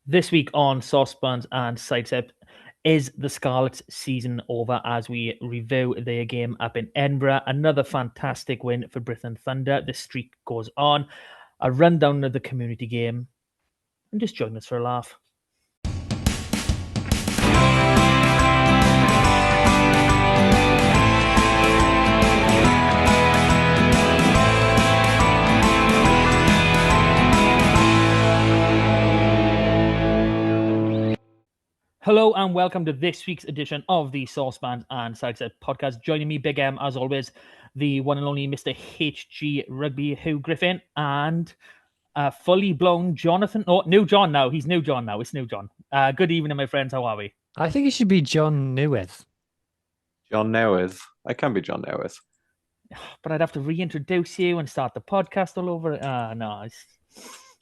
This week on Sosbans and Sidesteps, is the Scarlets season over as we review their game up in Edinburgh. Another fantastic win for Brython Thunder. The streak goes on. A rundown of the community game, and just join us for a laugh. Hello and welcome to this week's edition of the Sosbans and Sidesteps podcast. Joining me, Big M, as always, the one and only Mr. HG Rugby, Hugh Griffin, and fully blown Jonathan. Oh, new John now. He's new John now. It's new John. Good evening, my friends. How are we? I think it should be John Newith. John Newith. I can be John Newith. But I'd have to reintroduce you and start the podcast all over. No,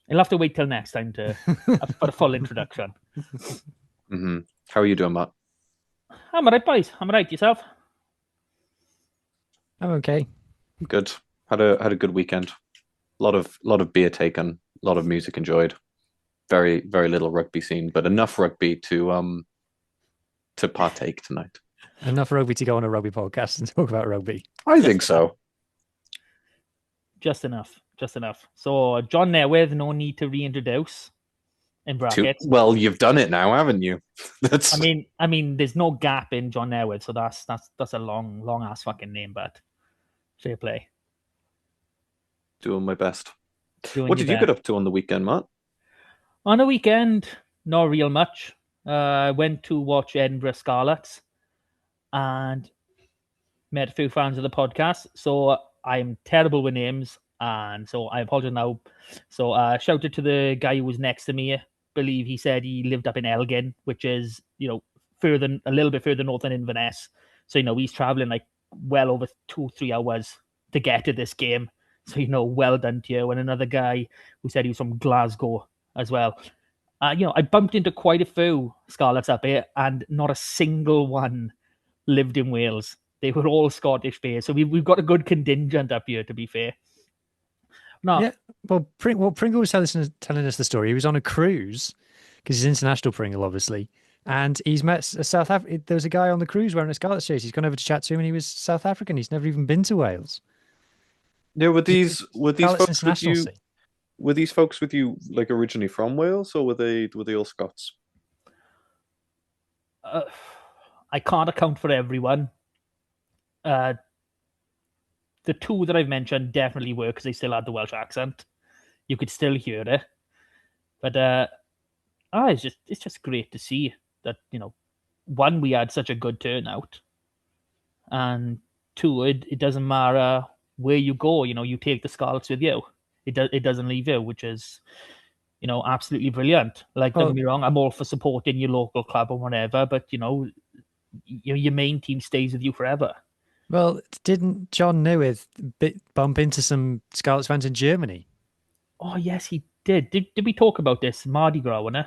you'll have to wait till next time to for a full introduction. Mm-hmm. How are you doing, Matt? I'm alright, boys. I'm alright. Yourself? I'm okay. Good. Had a good weekend. A lot of beer taken. A lot of music enjoyed. Very little rugby scene, but enough rugby to partake tonight. Enough rugby to go on a rugby podcast and talk about rugby. I think so. Just enough. So, John Newith, no need to reintroduce. In brackets. Well, you've done it now, haven't you? That's. I mean, there's no gap in John Newith, so that's a long ass fucking name, but fair play. Doing my best. What did you get up to on the weekend, Matt? On the weekend, not real much. I went to watch Edinburgh Scarlets and met a few fans of the podcast. So I'm terrible with names, and so I apologize now. So shouted to the guy who was next to me. Believe he said he lived up in Elgin, which is, a little bit further north than Inverness. So, he's traveling like well over 2-3 hours to get to this game. So, well done to you. And another guy who said he was from Glasgow as well. I bumped into quite a few Scarlets up here, and not a single one lived in Wales. They were all Scottish based. So we've got a good contingent up here, to be fair. No. Yeah, well, Pringle was telling us the story. He was on a cruise because he's international Pringle, obviously, and he's met a South African. There was a guy on the cruise wearing a Scarlets jersey. He's gone over to chat to him, and he was South African. He's never even been to Wales. Yeah, were these folks with you? Were these folks with you like originally from Wales, or were they all Scots? I can't account for everyone. The two that I've mentioned definitely were because they still had the Welsh accent. You could still hear it. But it's just great to see that, one, we had such a good turnout. And two, it doesn't matter where you go, you take the Scarlets with you. It doesn't leave you, which is, absolutely brilliant. Like, don't get me wrong, I'm all for supporting your local club or whatever, but, your main team stays with you forever. Well, didn't John Newith bump into some Scarlets fans in Germany? Oh, yes, he did. Did we talk about this? Mardi Gras, wasn't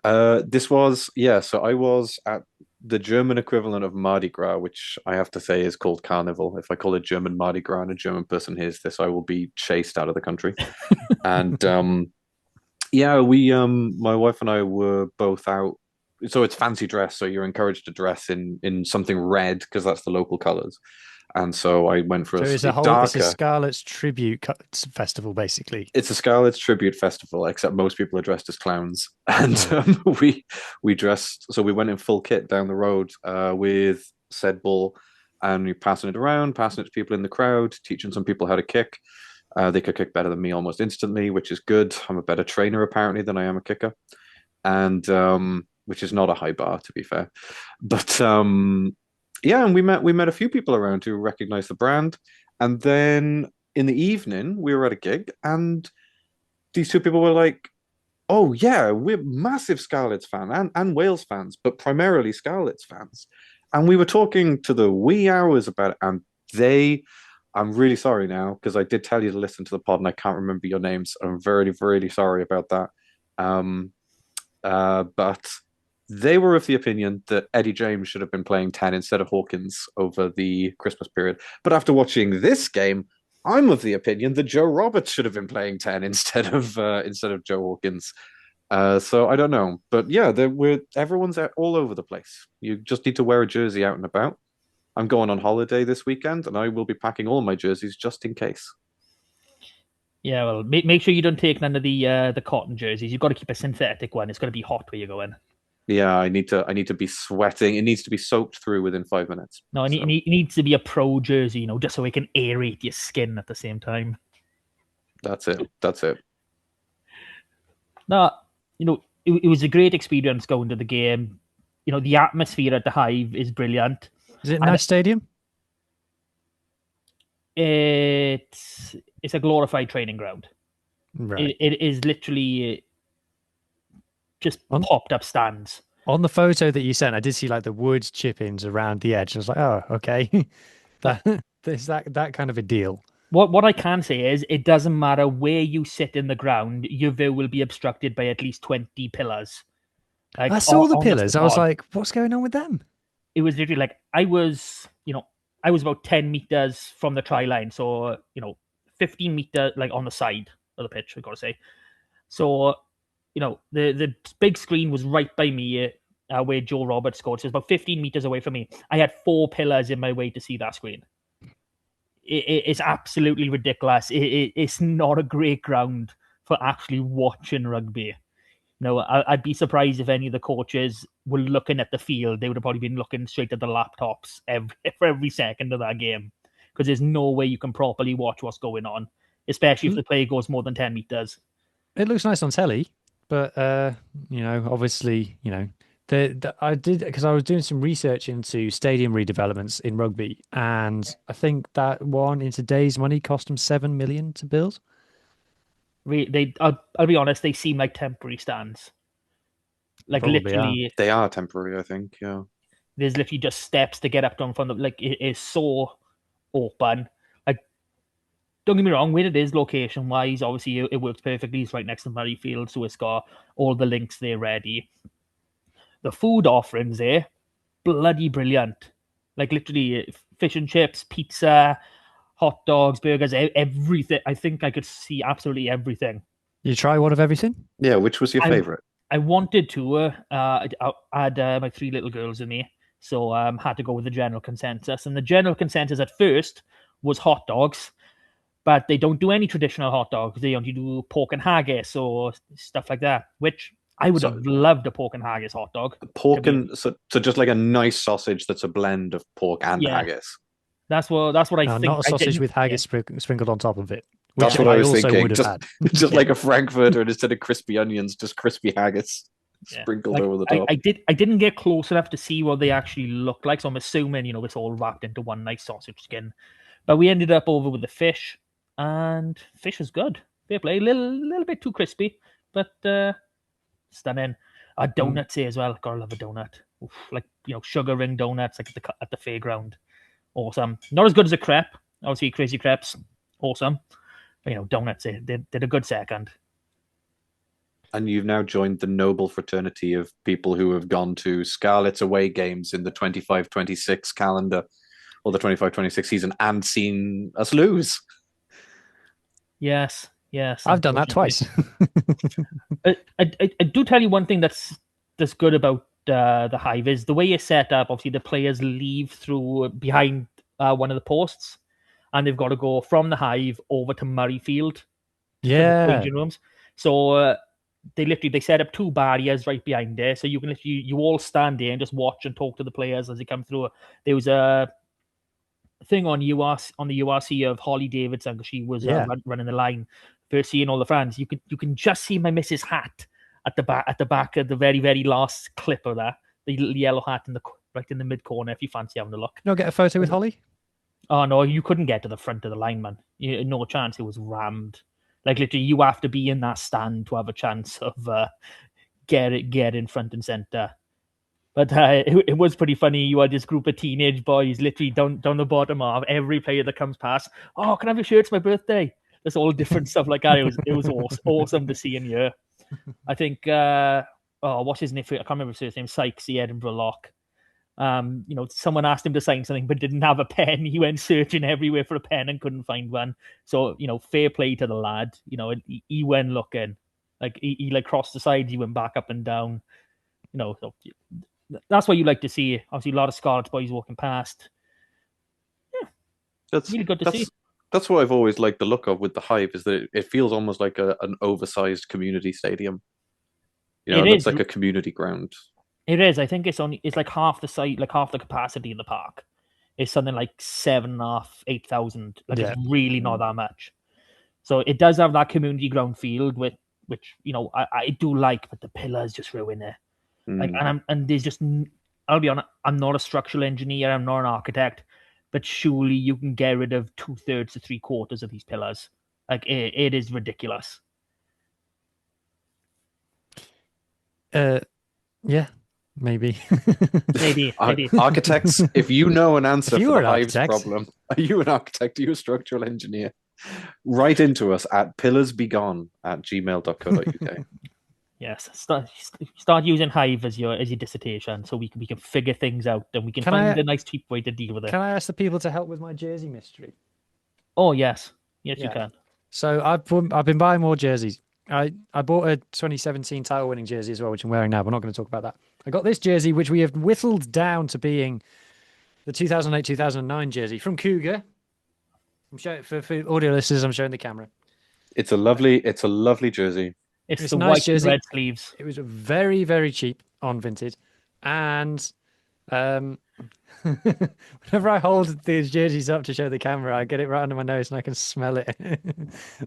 it? This was, yeah, so I was at the German equivalent of Mardi Gras, which I have to say is called Carnival. If I call it German Mardi Gras and a German person hears this, I will be chased out of the country. And yeah, my wife and I were both out. So it's fancy dress, so you're encouraged to dress in something red because that's the local colours. And so I went for it's a Scarlets tribute festival, basically. It's a Scarlets tribute festival, except most people are dressed as clowns. And we dressed, so we went in full kit down the road with said ball, and we passing it around, passing it to people in the crowd, teaching some people how to kick. They could kick better than me almost instantly, which is good. I'm a better trainer apparently than I am a kicker, and which is not a high bar, to be fair. But yeah, and we met a few people around who recognized the brand. And then in the evening, we were at a gig, and these two people were like, "Oh yeah, we're massive Scarlets fan and Wales fans, but primarily Scarlets fans." And we were talking to the wee hours about it, and I'm really sorry now because I did tell you to listen to the pod, and I can't remember your names. I'm very, very sorry about that. But they were of the opinion that Eddie James should have been playing 10 instead of Hawkins over the Christmas period. But after watching this game, I'm of the opinion that Joe Roberts should have been playing 10 instead of Joe Hawkins. So I don't know, but yeah, everyone's all over the place. You just need to wear a jersey out and about. I'm going on holiday this weekend, and I will be packing all my jerseys just in case. Yeah, well, make sure you don't take none of the cotton jerseys. You've got to keep a synthetic one. It's going to be hot where you're going. Yeah, I need to be sweating. It needs to be soaked through within 5 minutes. No, So it needs to be a pro jersey, just so it can aerate your skin at the same time. that's it. That's it. No, it was a great experience going to the game. The atmosphere at the Hive is brilliant. Is it a nice stadium? It's a glorified training ground. Right. It is literally just popped up stands. On the photo that you sent, I did see like the wood chippings around the edge. I was like, oh, okay. There's that kind of a deal. What I can say is it doesn't matter where you sit in the ground, your view will be obstructed by at least 20 pillars. Like, I saw the on pillars. I was spot. like, what's going on with them? It was literally like I was about 10 meters from the try line, so 15 meter like on the side of the pitch, I gotta say. So the big screen was right by me, where Joe Roberts scored. So it's about 15 meters away from me. I had 4 pillars in my way to see that screen. It's absolutely ridiculous. It's not a great ground for actually watching rugby. I'd be surprised if any of the coaches were looking at the field. They would have probably been looking straight at the laptops for every second of that game, because there's no way you can properly watch what's going on, especially if the play goes more than 10 meters. It looks nice on telly, but obviously, I did, because I was doing some research into stadium redevelopments in rugby, and I think that one in today's money cost them 7 million to build. I'll be honest, they seem like temporary stands. Like Probably literally, They are temporary, I think. Yeah. there's literally just steps to get up to from the, like, it is so open. Like, don't get me wrong, where it is location wise, obviously it works perfectly. It's right next to Murrayfield, so it's got all the links there ready. The food offerings there, bloody brilliant. Like literally fish and chips, pizza, hot dogs, burgers, everything. I think I could see absolutely everything. You try one of everything? Yeah. Which was your favorite? I wanted to. I had my 3 little girls with me, so had to go with the general consensus. And the general consensus at first was hot dogs, but they don't do any traditional hot dogs. They only do pork and haggis or stuff like that, which I would have loved a pork and haggis hot dog. So just like a nice sausage that's a blend of pork and haggis. That's what I think. Not a sausage with haggis sprinkled on top of it. That's what I was also thinking. would have had. Just like a Frankfurter, and instead of crispy onions, just crispy haggis sprinkled over the top. I didn't get close enough to see what they actually look like, so I'm assuming it's all wrapped into one nice sausage skin. But we ended up over with the fish, and fish was good. Fair play, little bit too crispy, but stunning. Donuts here as well. Gotta love a donut. Oof, like sugar ring donuts, like at the fairground. Awesome. Not as good as a crepe. Obviously, crazy crepes, awesome. But donuts, they did a good second. And you've now joined the noble fraternity of people who have gone to Scarlets away games in the 25-26 calendar, or the 25-26 season, and seen us lose. Yes. I've done that twice. I do tell you one thing that's good about the Hive is the way it's set up. Obviously, the players leave through behind one of the posts, and they've got to go from the Hive over to Murrayfield. Yeah. Changing rooms. So they set up 2 barriers right behind there, so you can you all stand there and just watch and talk to the players as they come through. There was a thing on the URC of Holly Davidson, because she was running the line. First seeing all the fans, you can just see my missus' hat at the back of the very, very last clip of that, the little yellow hat right in the mid corner. If you fancy having a look, get a photo with Holly. Oh no, you couldn't get to the front of the line, man. No chance. It was rammed. Like literally, you have to be in that stand to have a chance of get in front and center. But it was pretty funny. You had this group of teenage boys literally down the bottom of every player that comes past. Oh, can I have your shirt? It's my birthday. There's all different stuff like that. It was awesome to see and hear. I think what's his name? I can't remember his name. Sykes, the Edinburgh lock. Someone asked him to sign something but didn't have a pen. He went searching everywhere for a pen and couldn't find one. So fair play to the lad. He went looking. Like he like crossed the sides, he went back up and down. So that's what you like to see. Obviously, a lot of Scarlets boys walking past. That's Really good to see. that's what I've always liked the look of with the Hive, is that it feels almost like an oversized community stadium. It looks like a community ground. It is. I think it's like half the site, like half the capacity in the park. It's something like 7.5, 8,000. Like it's really not that much. So it does have that community ground field, which I do like, but the pillars just ruin it. Like, and there's just, I'll be honest, I'm not a structural engineer, I'm not an architect, but surely you can get rid of 2/3 to 3/4 of these pillars. Like it is ridiculous. Yeah, maybe. Maybe. Architects, if you know an answer you for were the an Hive's architect. problem, are you an architect? Are you a structural engineer? Write into us at pillarsbegone@gmail.co.uk. Yes, start using Hive as your dissertation, so we can figure things out, and we can find a nice cheap way to deal with it. Can I ask the people to help with my jersey mystery? Oh yes, you can. So I've been buying more jerseys. I bought a 2017 title winning jersey as well, which I'm wearing now. We're not going to talk about that. I got this jersey, which we have whittled down to being the 2008-2009 jersey from Cougar. I'm showing for audio listeners. I'm showing the camera. It's a lovely jersey. It's the nice white jersey. And red sleeves. It was very, very cheap on Vinted, and whenever I hold these jerseys up to show the camera, I get it right under my nose and I can smell it.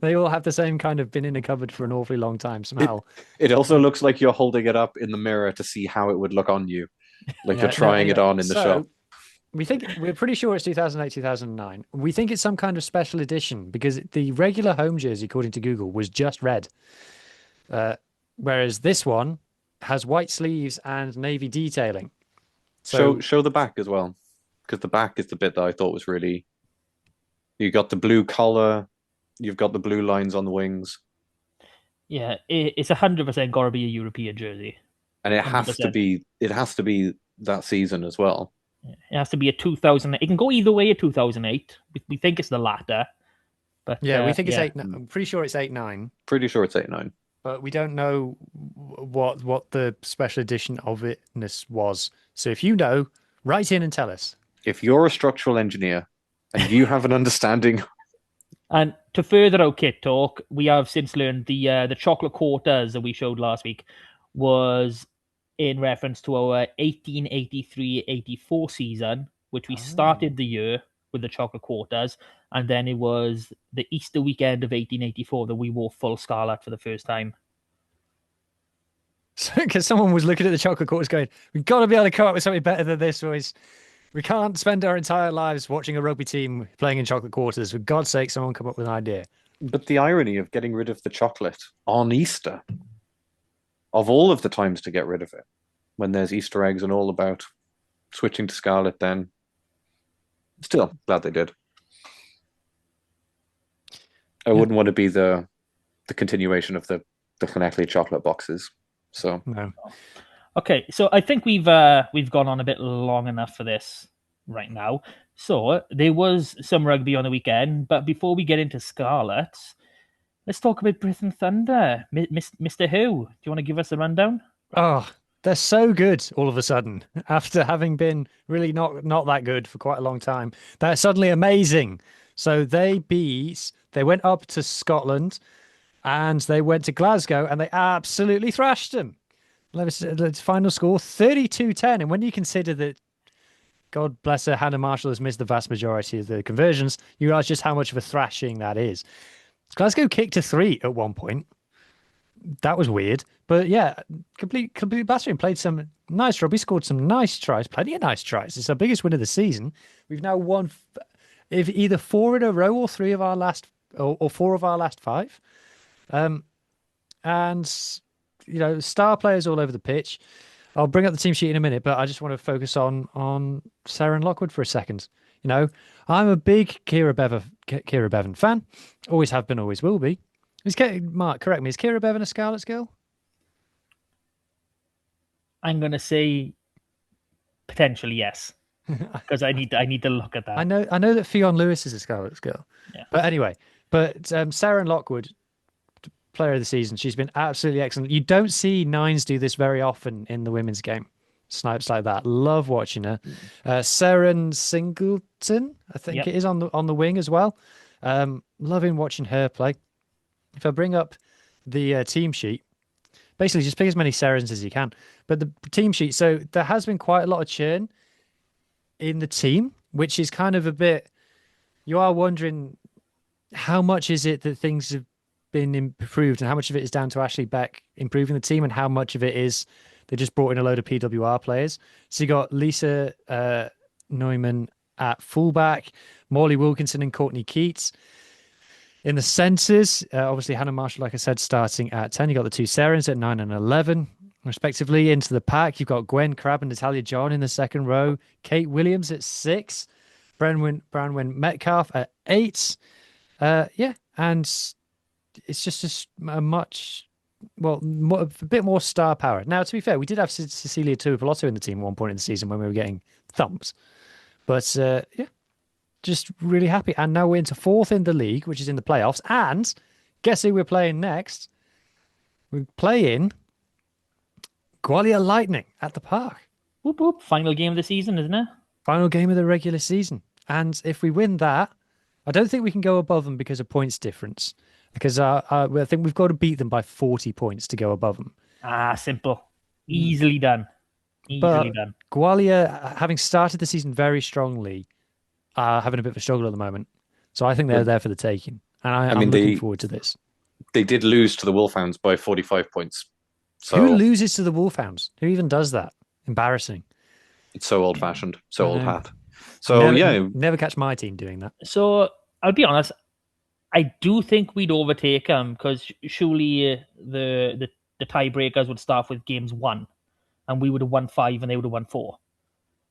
They all have the same kind of been in a cupboard for an awfully long time smell. It also looks like you're holding it up in the mirror to see how it would look on you, like you're trying it on in the shop. We're pretty sure it's 2008-2009. We think it's some kind of special edition because the regular home jersey, according to Google, was just red. Whereas this one has white sleeves and navy detailing. So show the back as well, because the back is the bit that I thought was really. You got the blue collar, you've got the blue lines on the wings. Yeah, it's 100% got to be a European jersey, and it has 100%. to be. It has to be that season as well. It has to be a 2000. It can go either way. A 2008. We think it's the latter, but yeah, we think it's 8. I'm pretty sure it's 8-9. Pretty sure it's 8-9. But we don't know what the special edition of itness was. So if you know, write in and tell us. If you're a structural engineer and you have an understanding. And to further our kit talk, we have since learned the chocolate quarters that we showed last week was in reference to our 1883-84 season, which we started the year with the chocolate quarters, and then it was the Easter weekend of 1884 that we wore full scarlet for the first time. So, because someone was looking at the chocolate quarters going, we've got to be able to come up with something better than this, boys. We can't spend our entire lives watching a rugby team playing in chocolate quarters. For God's sake, someone come up with an idea. But the irony of getting rid of the chocolate on Easter, of all of the times to get rid of it, when there's Easter eggs and all about switching to scarlet, then still glad they did. I wouldn't want to be the continuation of the Llanelli chocolate boxes. So no. Okay, so I think we've gone on a bit long enough for this right now. So there was some rugby on the weekend, but before we get into Scarlets, let's talk about Brython Thunder. Mr. Who, do you want to give us a rundown? Oh, they're so good all of a sudden after having been really not that good for quite a long time. They're suddenly amazing. So they went up to Scotland and they went to Glasgow and they absolutely thrashed them. The final score 32-10. And when you consider that, God bless her, Hannah Marshall has missed the vast majority of the conversions, you realize just how much of a thrashing that is. Glasgow kicked a 3 at one point. That was weird. But yeah, complete battering. Played some nice rugby, scored some nice tries, plenty of nice tries. It's our biggest win of the season. We've now won either 4 in a row or 3 of our last, or 4 of our last 5. And star players all over the pitch. I'll bring up the team sheet in a minute, but I just want to focus on Sarah and Lockwood for a second. I'm a big Kira Bevan fan. Always have been, always will be. Mark, correct me. Is Kira Bevan a Scarlets girl? I'm going to say potentially yes, because I need to look at that. I know that Fionn Lewis is a Scarlets girl. Yeah. But anyway, Sarah and Lockwood, player of the season. She's been absolutely excellent. You don't see nines do this very often in the women's game. Snipes like that. Love watching her. Seren Singleton, I think it is on the wing as well. Loving watching her play. If I bring up the team sheet, basically just pick as many Serens as you can. But the team sheet, so there has been quite a lot of churn in the team, which is kind of a bit. You are wondering how much is it that things have been improved and how much of it is down to Ashley Beck improving the team and how much of it is they just brought in a load of PWR players. So you got Lisa Neumann at fullback, Morley Wilkinson and Courtney Keats. In the centres, obviously Hannah Marshall, like I said, starting at 10. You got the two Serens at 9 and 11, respectively. Into the pack, you've got Gwen Crabb and Natalia John in the second row, Kate Williams at 6, Branwen Metcalf at 8. And it's just a bit more star power. Now, to be fair, we did have Cecilia Tuipolotto in the team at one point in the season when we were getting thumped. But just really happy. And now we're into 4th in the league, which is in the playoffs. And guess who we're playing next? We're playing Gwalia Lightning at the park. Whoop, whoop. Final game of the season, isn't it? Final game of the regular season. And if we win that, I don't think we can go above them because of points difference. Because I think we've got to beat them by 40 points to go above them. Simple. Easily done. Easily done. Gwalia, having started the season very strongly, are having a bit of a struggle at the moment. So I think they're there for the taking. And I'm looking forward to this. They did lose to the Wolfhounds by 45 points. So who loses to the Wolfhounds? Who even does that? Embarrassing. It's so old-fashioned, so old hat. So never catch my team doing that. So I'll be honest. I do think we'd overtake them because surely the tiebreakers would start with games 1, and we would have won 5 and they would have won 4.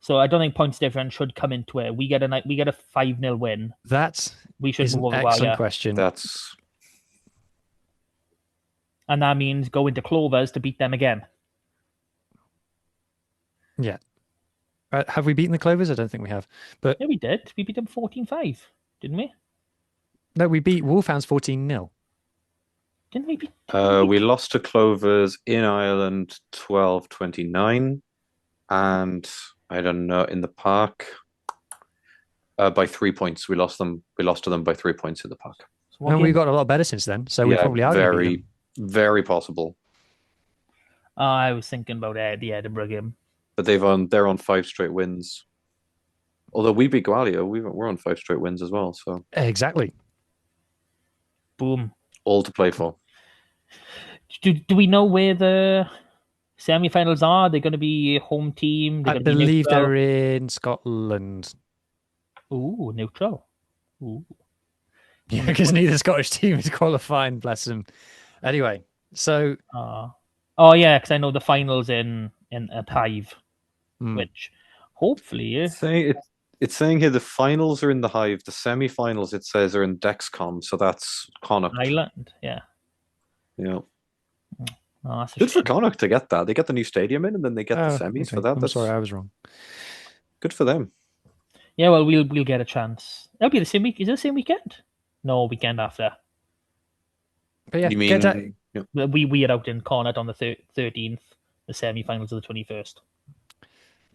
So I don't think points difference should come into it. We get a 5-0 win. We should move over the excellent question. And that means go into Clovers to beat them again. Yeah. Have we beaten the Clovers? I don't think we have. But yeah, we did. We beat them 14-5, didn't we? No, we beat Wolfhounds 14-0. Didn't we beat? We lost to Clovers in Ireland 12-29, and I don't know, in the park by 3 points. We lost to them by 3 points in the park. And we've got a lot better since then, so we probably are very, very possible. I was thinking about the Edinburgh game, but they're on 5 straight wins. Although we beat Gwalia, we're on 5 straight wins as well. So exactly. Boom. All to play for. Do we know where the semi-finals are? They're going to be home team. I believe they're in Scotland. Ooh, neutral. Ooh. Yeah, because neither Scottish team is qualifying, bless them. Anyway, so... oh, yeah, because I know the finals in at Hive, which hopefully... It's saying here the finals are in the Hive. The semi-finals, it says, are in Dexcom, so that's Connacht. Ireland, yeah. Yeah. Oh, good for Connacht to get that. They get the new stadium in, and then they get the semis for that. I'm sorry, I was wrong. Good for them. Yeah, well, we'll get a chance. That'll be the same week. Is it the same weekend? No, weekend after. But yeah, you mean we are out in Connacht on the 13th. The semi-finals are the 21st.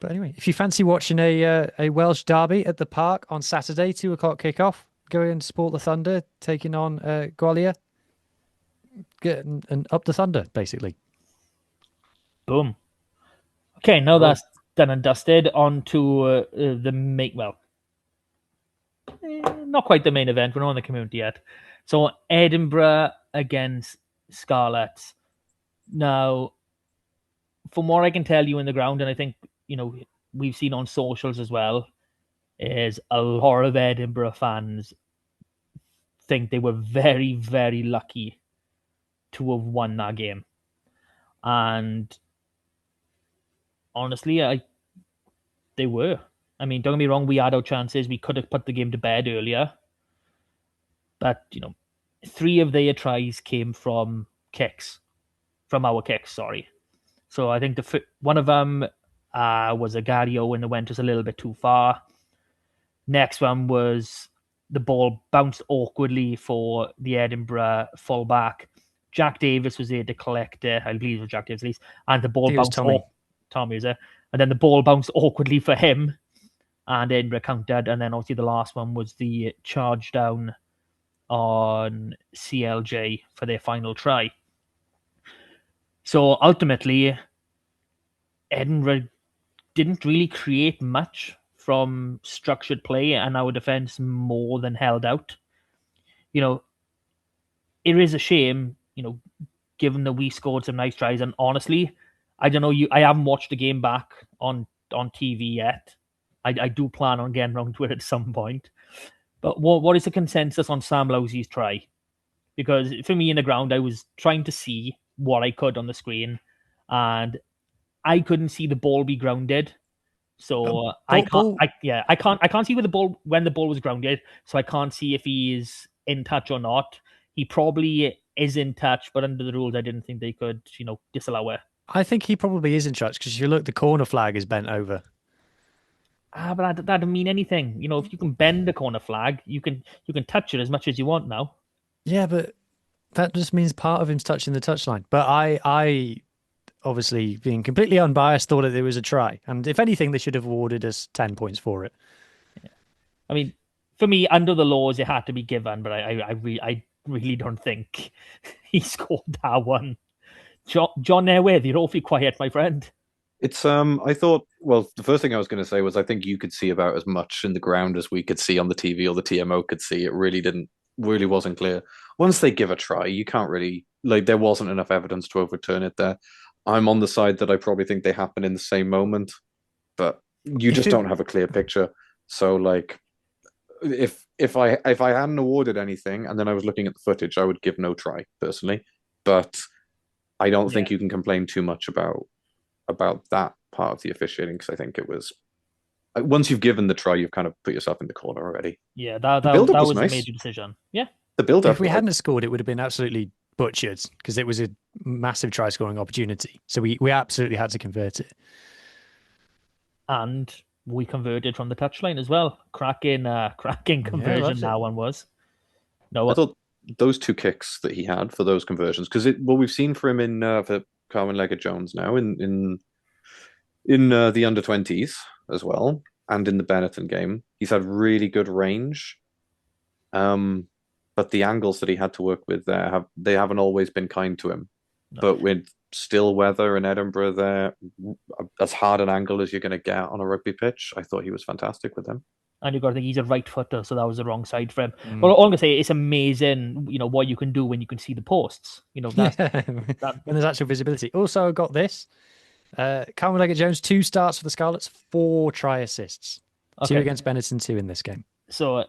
But anyway, if you fancy watching a Welsh derby at the park on Saturday, 2:00 kickoff, go and support the Thunder taking on Gwalia. Get and up the Thunder, basically. Boom. Okay, now that's done and dusted. On to the not quite the main event. We're not on the community yet. So Edinburgh against Scarlets. Now, from what I can tell you in the ground, and I think we've seen on socials as well, is a lot of Edinburgh fans think they were very, very lucky to have won that game. And honestly, they were. I mean, don't get me wrong, we had our chances. We could have put the game to bed earlier. But, 3 of their tries came from kicks. From our kicks, sorry. So I think one of them was a Gario and it went just a little bit too far. Next one was the ball bounced awkwardly for the Edinburgh fullback, Jack Davis was there to collect it. I believe it was Jack Davis at least, and the ball think it was bounced. Tommy. Tommy was there, and then the ball bounced awkwardly for him, and Edinburgh countered, and then obviously the last one was the charge down on CLJ for their final try. So ultimately, Edinburgh didn't really create much from structured play, and our defence more than held out. You know, it is a shame, given that we scored some nice tries. And honestly, I don't know, I haven't watched the game back on TV yet. I do plan on getting around to it at some point. But what is the consensus on Sam Lowsey's try? Because for me in the ground, I was trying to see what I could on the screen, and I couldn't see the ball be grounded. So I can't see where the ball when the ball was grounded. So I can't see if he is in touch or not. He probably is in touch, but under the rules, I didn't think they could, disallow it. I think he probably is in touch because if you look, the corner flag is bent over. But that doesn't mean anything. If you can bend the corner flag, you can touch it as much as you want now. Yeah, but that just means part of him's touching the touchline. But I obviously, being completely unbiased, thought that it was a try. And if anything, they should have awarded us 10 points for it. Yeah. I mean, for me, under the laws, it had to be given, but I really don't think he scored that one. John Newydd, you're awfully quiet, my friend. It's I thought, well, the first thing I was going to say was I think you could see about as much in the ground as we could see on the TV or the TMO could see. It really wasn't clear. Once they give a try, you can't really, there wasn't enough evidence to overturn it there. I'm on the side that I probably think they happen in the same moment, but you just don't have a clear picture. So if I hadn't awarded anything and then I was looking at the footage, I would give no try personally. But I don't think you can complain too much about that part of the officiating, because I think it was, once you've given the try, you've kind of put yourself in the corner already. Yeah, that was nice. A major decision. Yeah, the build-up. If we hadn't scored, it would have been absolutely butchered because it was a massive try scoring opportunity. So we absolutely had to convert it. And we converted from the touchline as well. Cracking conversion that one was. No, I thought those two kicks that he had for those conversions, because we've seen for him in for Carwyn Leggett-Jones now in the under-20s as well, and in the Benetton game, he's had really good range. But the angles that he had to work with there haven't always been kind to him. No. But with still weather in Edinburgh there, as hard an angle as you're going to get on a rugby pitch, I thought he was fantastic with them. And you've got to think he's a right footer, so that was the wrong side for him. Well, all I'm gonna say, it's amazing, what you can do when you can see the posts. When there's actual visibility. Also, I got this. Carwyn Leggett-Jones, 2 starts for the Scarlets, 4 try assists. Okay. 2 against Benetton, 2 in this game. So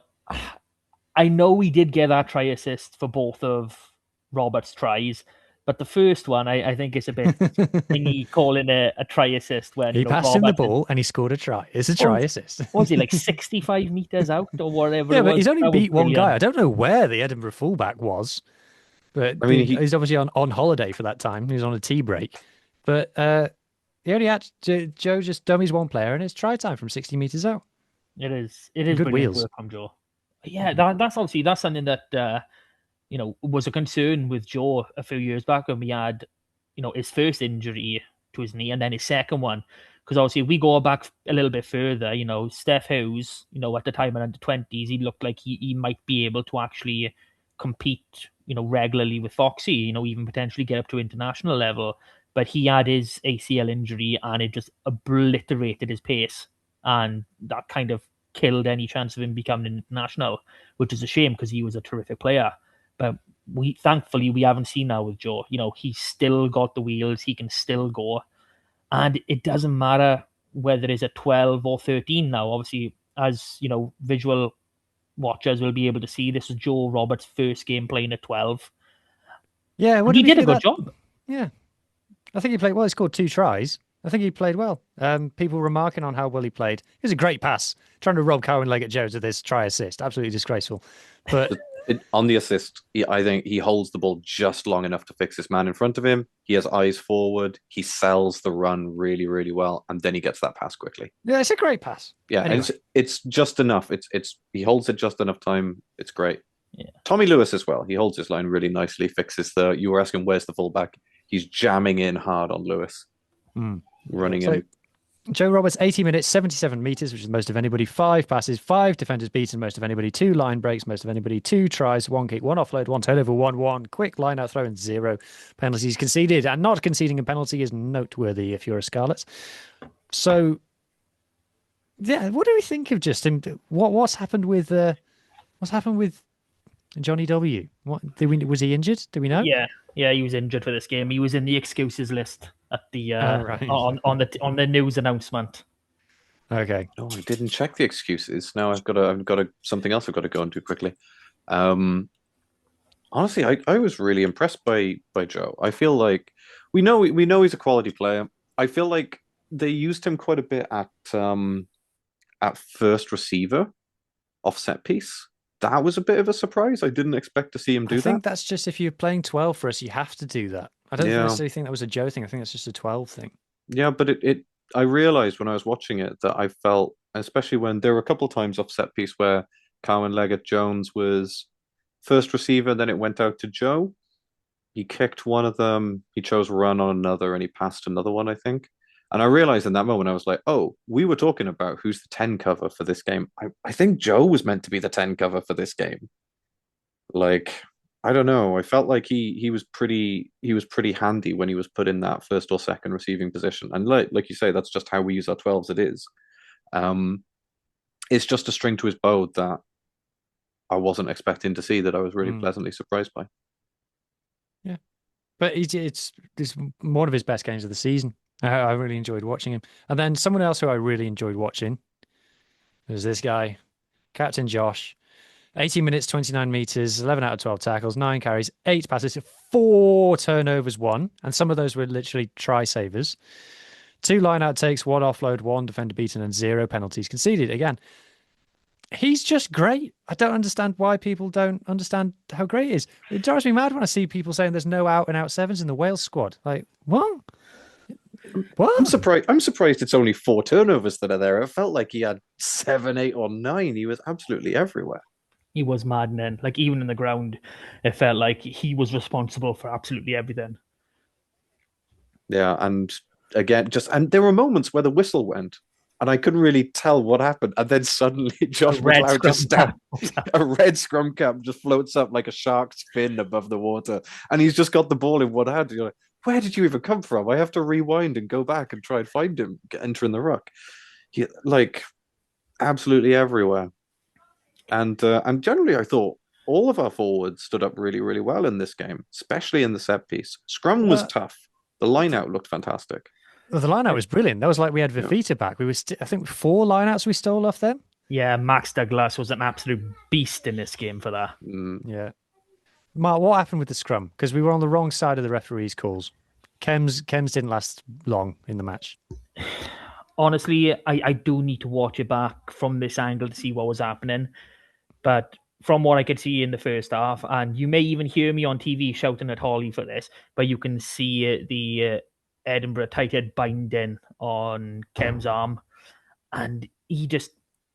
I know we did get that try assist for both of Robert's tries, but the first one, I think it's a bit thingy calling a try assist when he passed him the ball and he scored a try. It's a try assist. Was he 65 meters out or whatever? Yeah, but he's only beat one guy. I don't know where the Edinburgh fullback was, but I mean, he's obviously on holiday for that time. He was on a tea break, but he only had Joe just dummies one player, and it's try time from 60 meters out. It is good wheels work from Joe. Yeah, that's something that was a concern with Joe a few years back when we had, his first injury to his knee and then his second one. Because obviously, if we go back a little bit further, Steph Hughes, at the time in under-20s, he looked like he might be able to actually compete, regularly with Foxy, even potentially get up to international level. But he had his ACL injury and it just obliterated his pace. And that kind of killed any chance of him becoming an international, which is a shame because he was a terrific player. But thankfully we haven't seen that with Joe. He's still got the wheels, he can still go. And it doesn't matter whether it's a 12 or 13 now. Obviously, as visual watchers will be able to see, this was Joe Roberts' first game playing at 12. Yeah, he did a good job. Yeah. I think he played well. He scored 2 tries. I think he played well. People remarking on how well he played. It was a great pass. Trying to rob Carwyn Leggett-Jones with this try assist. Absolutely disgraceful. But on the assist, I think he holds the ball just long enough to fix this man in front of him. He has eyes forward. He sells the run really, really well, and then he gets that pass quickly. Yeah, it's a great pass. Yeah, anyway. And it's just enough. It's he holds it just enough time. It's great. Tommy Lewis as well. He holds his line really nicely, fixes you were asking where's the fullback. He's jamming in hard on Lewis, running So, in. Joe Roberts, 80 minutes, 77 meters, which is most of anybody. 5 passes, 5 defenders beaten, most of anybody. 2 line breaks, most of anybody. 2 tries, 1 kick, 1 offload, 1 turnover, 1-1. Quick line out throw and 0 penalties conceded. And not conceding a penalty is noteworthy if you're a Scarlets. So, yeah, what do we think of just him? What's happened with Johnny W? Was he injured? Do we know? Yeah, he was injured for this game. He was in the excuses list at the right. on the news announcement. Okay. Oh, I didn't check the excuses. Now I've got something else I've got to go into quickly. Honestly, I was really impressed by Joe. I feel like we know he's a quality player. I feel like they used him quite a bit at first receiver off set piece. That was a bit of a surprise. I didn't expect to see him do that. I think that's just if you're playing 12 for us, you have to do that. I don't necessarily think that was a Joe thing. I think that's just a 12 thing. Yeah, but I realized when I was watching it that I felt, especially when there were a couple of times off set piece where Carwyn Leggett-Jones was first receiver, then it went out to Joe. He kicked one of them, he chose run on another, and he passed another one, I think. And I realized in that moment, I was like, oh, we were talking about who's the 10 cover for this game. I think Joe was meant to be the 10 cover for this game. Like, I don't know. I felt like he was pretty handy when he was put in that first or second receiving position. And like you say, that's just how we use our 12s. It is. It's just a string to his bow that I wasn't expecting to see, that I was really pleasantly surprised by. Yeah, but it's one of his best games of the season. I really enjoyed watching him. And then someone else who I really enjoyed watching was this guy, Captain Josh. 18 minutes, 29 meters, 11 out of 12 tackles, 9 carries, 8 passes, 4 turnovers, 1. And some of those were literally try savers. 2 line out takes, 1 offload, 1 defender beaten, and 0 penalties conceded. Again, he's just great. I don't understand why people don't understand how great he is. It drives me mad when I see people saying there's no out and out sevens in the Wales squad. Like, what? What? I'm surprised it's only 4 turnovers that are there. It felt like he had 7, 8, or 9. He was absolutely everywhere. He was maddening. Like, even in the ground, it felt like he was responsible for absolutely everything. Yeah, and again, and there were moments where the whistle went, and I couldn't really tell what happened. And then suddenly, Josh McLeod just a red scrum cap just floats up like a shark's fin above the water, and he's just got the ball in one hand. You're like, where did you even come from? I have to rewind and go back and try and find him entering the ruck. He, like, absolutely everywhere. And generally, I thought all of our forwards stood up really, really well in this game, especially in the set piece. Scrum was tough. The line out looked fantastic. Well, the line out was brilliant. That was like we had Vivita back. We were, I think, 4 line outs we stole off them. Yeah, Max Douglas was an absolute beast in this game for that. Yeah. Mark, what happened with the scrum? Because we were on the wrong side of the referee's calls. Kems didn't last long in the match. Honestly, I do need to watch it back from this angle to see what was happening. But from what I could see in the first half, and you may even hear me on TV shouting at Holly for this, but you can see the Edinburgh tight head binding on Kem's arm. And he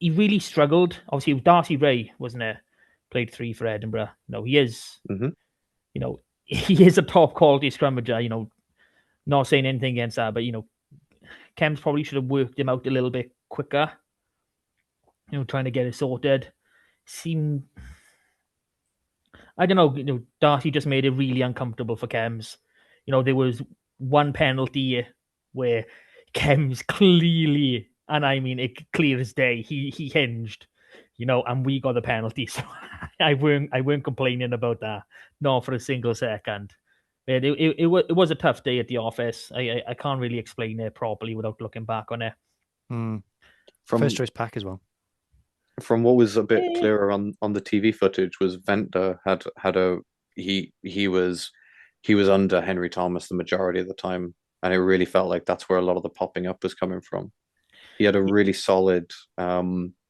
really struggled. Obviously, it was Darcy Ray, wasn't it? Played 3 for Edinburgh. No, he is, he is a top quality scrummager, not saying anything against that, but, Kems probably should have worked him out a little bit quicker, trying to get it sorted. I don't know, Darcy just made it really uncomfortable for Kems. There was one penalty where Kems clearly, and I mean it clear as day, he hinged, and we got the penalty. So I weren't complaining about that, not for a single second. It was a tough day at the office. I can't really explain it properly without looking back on it. From first choice pack as well. From what was a bit clearer on the TV footage was Venter he was under Henry Thomas the majority of the time, and it really felt like that's where a lot of the popping up was coming from. He had a really solid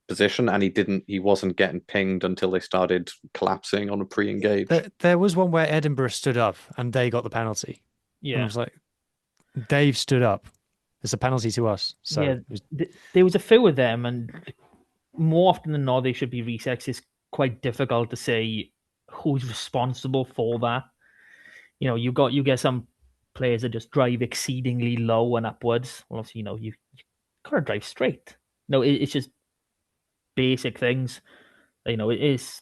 position, and he wasn't getting pinged until they started collapsing on a pre-engage. There was one where Edinburgh stood up and they got the penalty. Yeah, and I was like, Dave stood up. It's a penalty to us. So there was a few of them, and more often than not, they should be resets. It's quite difficult to say who's responsible for that. You get some players that just drive exceedingly low and upwards. Well, obviously, you gotta drive straight. No, it's just basic things. It's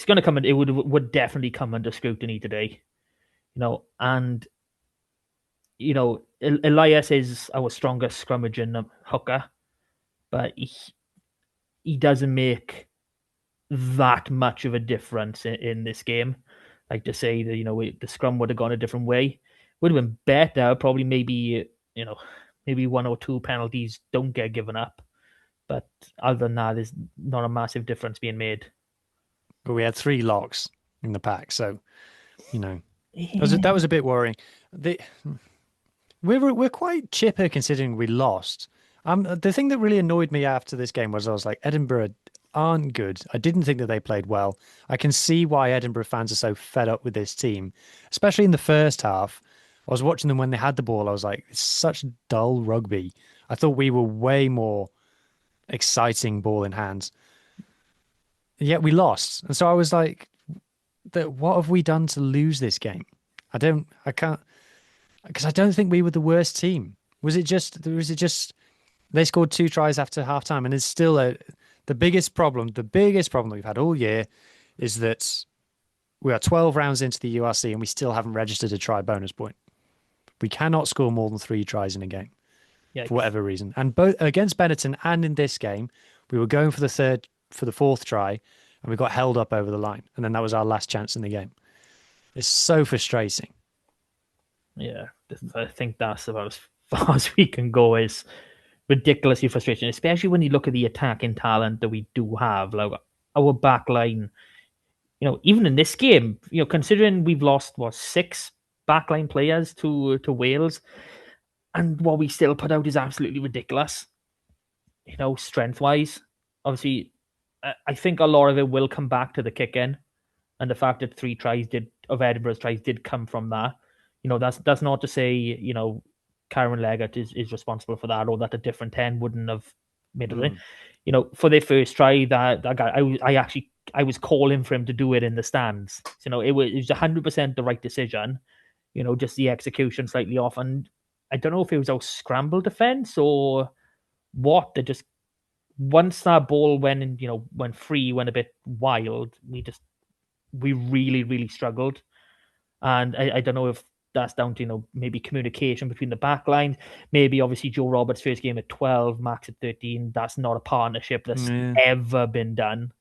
going to come. It would definitely come under scrutiny today. And Elias is our strongest scrummaging hooker, but he doesn't make that much of a difference in this game. Like to say that the scrum would have gone a different way, would have been better. Probably maybe one or two penalties don't get given up, but other than that, there's not a massive difference being made. But we had 3 locks in the pack, so that was a bit worrying. We're quite chipper considering we lost. The thing that really annoyed me after this game was I was like, Edinburgh aren't good. I didn't think that they played well. I can see why Edinburgh fans are so fed up with this team, especially in the first half. I was watching them when they had the ball. I was like, it's such dull rugby. I thought we were way more exciting ball in hands. Yet we lost. And so I was like, what have we done to lose this game? I can't, because I don't think we were the worst team. Was it just they scored 2 tries after half time? And it's still the biggest problem that we've had all year is that we are 12 rounds into the URC and we still haven't registered a try bonus point. We cannot score more than 3 tries in a game. Yikes. For whatever reason. And both against Benetton and in this game, we were going for the 4th try and we got held up over the line. And then that was our last chance in the game. It's so frustrating. Yeah, I think that's about as far as we can go. Is ridiculously frustrating, especially when you look at the attacking talent that we do have. Like our back line, even in this game, considering we've lost 6 backline players to Wales, and what we still put out is absolutely ridiculous. Strength wise, obviously, I think a lot of it will come back to the kick in, and the fact that 3 tries of Edinburgh's tries did come from that. That's not to say Karen Leggett is responsible for that, or that a different 10 wouldn't have made it. For their first try, that guy, I was calling for him to do it in the stands. It was 100% the right decision. Just the execution slightly off, and I don't know if it was our scramble defense or what. That just once that ball went free, went a bit wild. We really, really struggled, and I don't know if that's down to maybe communication between the back lines. Maybe obviously Joe Roberts' first game at 12, Max at 13. That's not a partnership that's ever been done.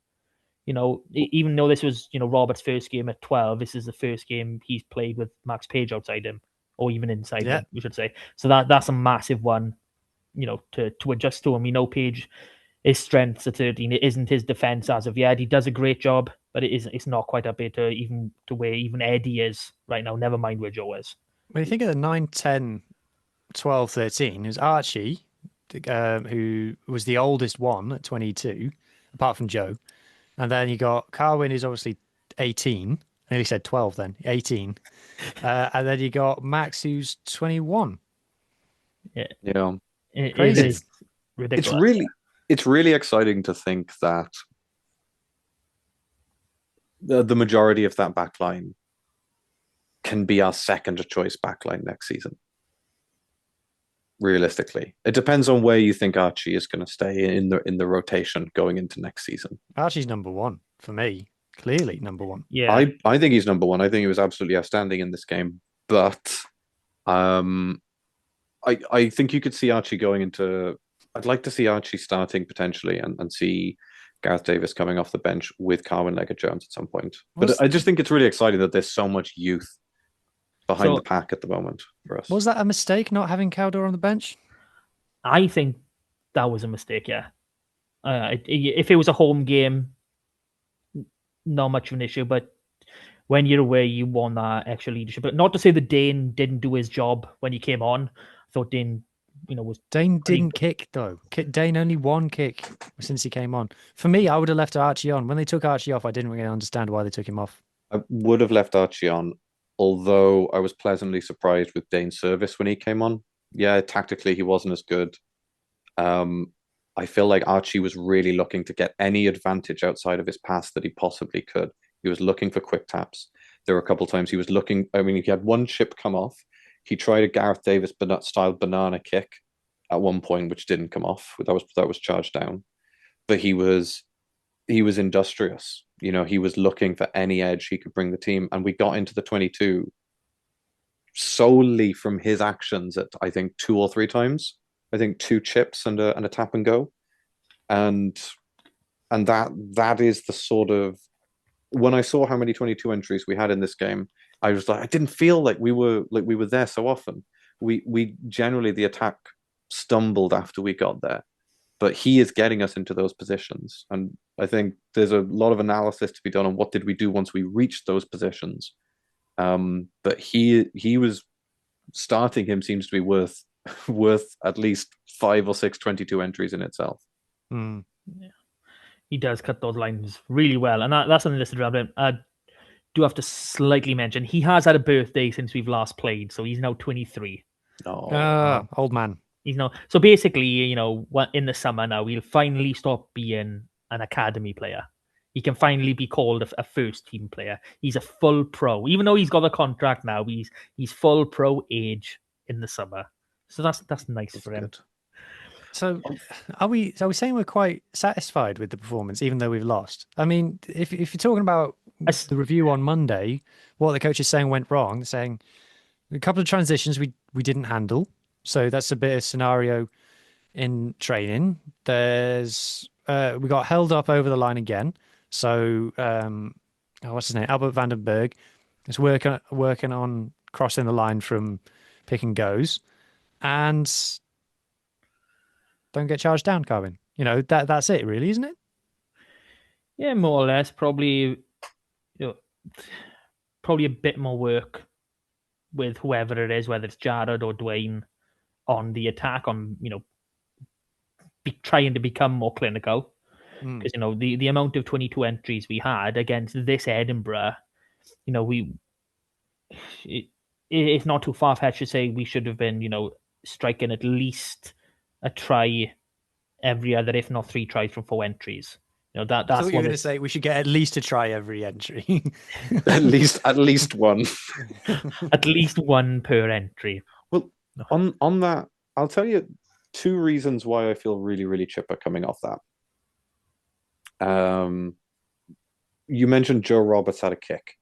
Even though this was Roberts' first game at 12, this is the first game he's played with Max Page outside him, or even inside him, we should say. So that's a massive one, to adjust to him. Page, his strengths at 13, it isn't his defense as of yet. He does a great job, but it's not quite up there to where even Eddie is right now, never mind where Joe is. When you think of the 9, 10, 12, 13, there's Archie, who was the oldest one at 22, apart from Joe. And then you got Carwyn, who's obviously 18. I nearly said 12 then, 18. And then you got Max, who's 21. Yeah. Crazy. It is ridiculous. It's really exciting to think that the majority of that backline can be our second choice backline next season. Realistically, it depends on where you think Archie is going to stay in the rotation going into next season. Archie's number 1 for me, clearly number 1. Yeah, I think he's number 1. I think he was absolutely outstanding in this game, but I think you could see Archie going into. I'd like to see Archie starting potentially and see Gareth Davis coming off the bench with Carwyn Leggett-Jones at some point. But I just think it's really exciting that there's so much youth behind the pack at the moment for us. Was that a mistake not having Cowder on the bench? I think that was a mistake, yeah. If it was a home game, not much of an issue, but when you're away, you want that extra leadership. But not to say that Dane didn't do his job when he came on. I thought Dane was... Dane didn't kick, though. Dane only 1 kick since he came on. For me, I would have left Archie on. When they took Archie off, I didn't really understand why they took him off. I would have left Archie on, although I was pleasantly surprised with Dane's service when he came on. Yeah, tactically, he wasn't as good. I feel like Archie was really looking to get any advantage outside of his pass that he possibly could. He was looking for quick taps. There were a couple of times he was looking. I mean, he had one chip come off. He tried a Gareth Davis style banana kick at one point, which didn't come off. That was charged down. But he was industrious. He was looking for any edge he could bring the team, and we got into the 22 solely from his actions at I think 2 or 3 times. I think 2 chips and a tap and go, and that is the sort of, when I saw how many 22 entries we had in this game, I was like, I didn't feel like we were there so often. We generally, the attack stumbled after we got there, but he is getting us into those positions, and I think there's a lot of analysis to be done on what did we do once we reached those positions. But he was starting him seems to be worth at least 5 or 6 22 entries in itself. Yeah. He does cut those lines really well, and that's on the list of him. I do have to slightly mention he has had a birthday since we've last played, so he's now 23. Oh, old man. He's now, so basically, in the summer now, he'll finally stop being an academy player. He can finally be called a first team player. He's a full pro, even though he's got a contract now. He's full pro age in the summer, so that's nice for him. Good. So, are we saying we're quite satisfied with the performance, even though we've lost? I mean, if you're talking about the review on Monday, what the coach is saying went wrong. They're saying a couple of transitions we didn't handle, so that's a bit of scenario in training. There's we got held up over the line again. So, what's his name? Albert Vandenberg is working on crossing the line from pick and goes, and don't get charged down, Carvin. That's it, really, isn't it? Yeah, more or less. Probably, probably a bit more work with whoever it is, whether it's Jared or Dwayne, on the attack, on trying to become more clinical. Because the amount of 22 entries we had against this Edinburgh, it's not too far fetched to say we should have been, striking at least a try every other, if not 3 tries from 4 entries. That's what you're going to say. We should get at least a try every entry. at least one. At least one per entry. Well, on that, I'll tell you 2 reasons why I feel really, really chipper coming off that. You mentioned Joe Roberts had a kick.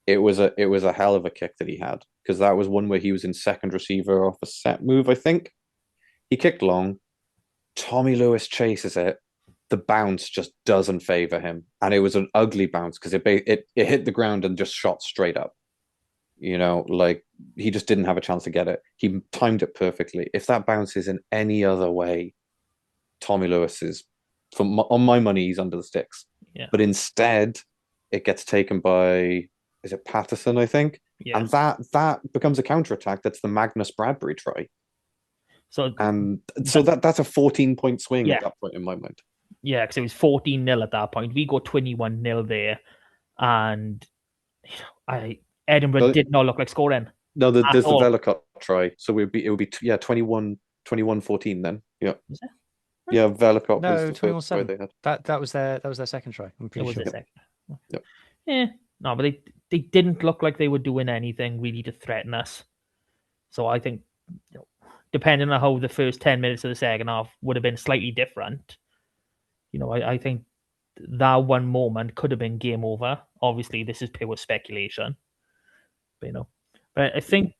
It was a hell of a kick that he had, because that was one where he was in second receiver off a set move, I think. He kicked long. Tommy Lewis chases it. The bounce just doesn't favor him, and it was an ugly bounce because it hit the ground and just shot straight up. Like he just didn't have a chance to get it. He timed it perfectly. If that bounces in any other way, Tommy Lewis is, on my money, he's under the sticks. Yeah. But instead, it gets taken by, is it Patterson, I think? Yeah. And that becomes a counterattack. That's the Magnus Bradbury try. So that's a 14-point swing at that point in my mind. Yeah, because it was 14-0 at that point. We got 21-0 there, and Edinburgh did not look like scoring. No, there's the Velicott try, so it would be 21-14 then. Yeah. Is it? Yeah, Velicott was the first try they had. That was their second try. I'm pretty sure. Second. Yep. Yeah. No, but they didn't look like they were doing anything really to threaten us. So I think, depending on how the first 10 minutes of the second half would have been slightly different, I think that one moment could have been game over. Obviously, this is pure speculation. But I think,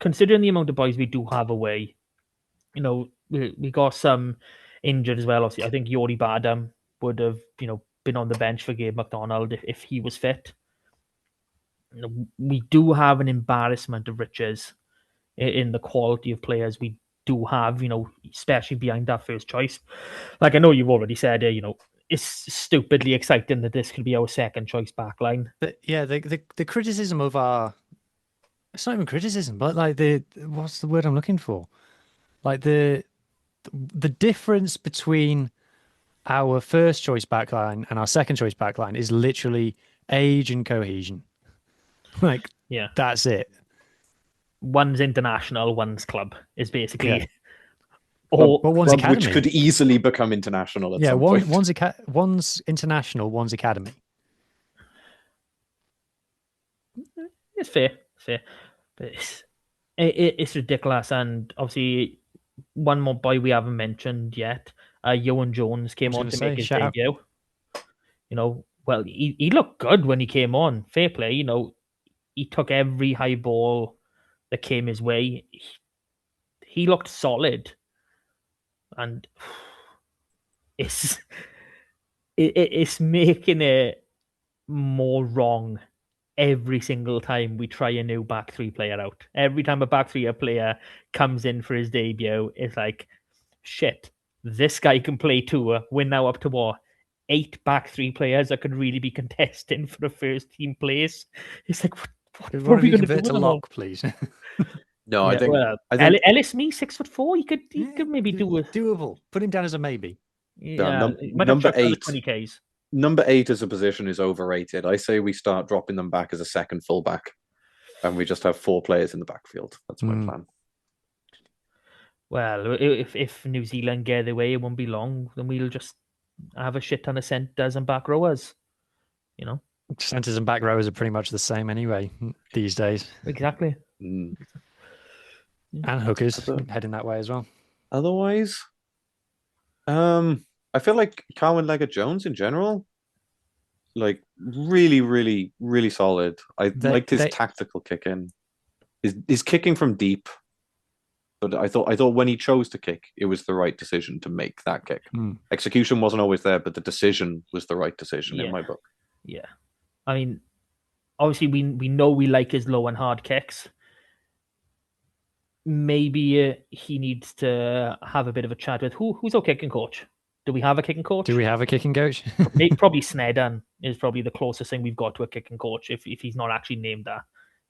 considering the amount of boys we do have away, we got some injured as well. Obviously, I think Yori Badam would have, been on the bench for Gabe McDonald if he was fit. We do have an embarrassment of riches in the quality of players we do have, especially behind that first choice. Like I know you've already said, it's stupidly exciting that this could be our second choice backline. But yeah, the criticism of it's not even criticism, but like what's the word I'm looking for? Like the difference between our first choice backline and our second choice backline is literally age and cohesion. Like, yeah, that's it. One's international, one's club is basically. Yeah. Or one's academy, which could easily become international at some point. One's international, one's academy. It's fair, but it's ridiculous. And obviously, one more boy we haven't mentioned yet, Ewan Jones came on to make his shout out. debut. Well, he looked good when he came on. Fair play, he took every high ball that came his way. He looked solid, and it's it's making it more wrong every single time we try a new back three player out. Every time a back three player comes in for his debut, it's like, shit, this guy can play tour. We're now up to what? 8 back three players that could really be contesting for the first team place. It's like, what Why are don't we you going to do convert with to them all? lock, please? No, Yeah, well, I think Ellis Me 6'4". He could maybe do a doable. Put him down as a maybe. he might have number chucked another 8. 20Ks. Number 8 as a position is overrated. I say we start dropping them back as a second fullback, and we just have 4 players in the backfield. That's my plan. Well, if New Zealand get their way, it won't be long. Then we'll just have a shit ton of centers and back rowers. Centers and back rowers are pretty much the same anyway these days. Exactly. Mm. And hookers heading that way as well. Otherwise, I feel like Carwyn Leggett-Jones in general, like really, really, really solid. I liked his tactical kick in. His kicking from deep, but I thought when he chose to kick, it was the right decision to make that kick. Execution wasn't always there, but the decision was the right decision in my book. Yeah, I mean, obviously we know we like his low and hard kicks. Maybe he needs to have a bit of a chat with who's our kicking coach. Do we have a kicking coach? Do we have a kicking coach? Probably Sneddon is probably the closest thing we've got to a kicking coach. If he's not actually named that,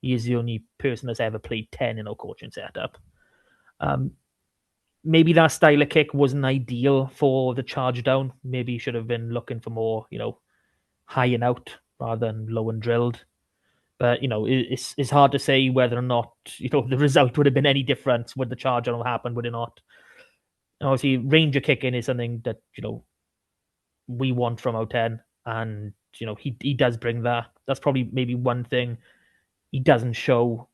he is the only person that's ever played 10 in our coaching setup. Maybe that style of kick wasn't ideal for the charge down. Maybe he should have been looking for more, high and out rather than low and drilled. But it's hard to say whether or not the result would have been any different. Would the charge down happen? Would it not? And obviously, Ranger kicking is something that we want from our 10, and he does bring that. That's probably maybe one thing he doesn't show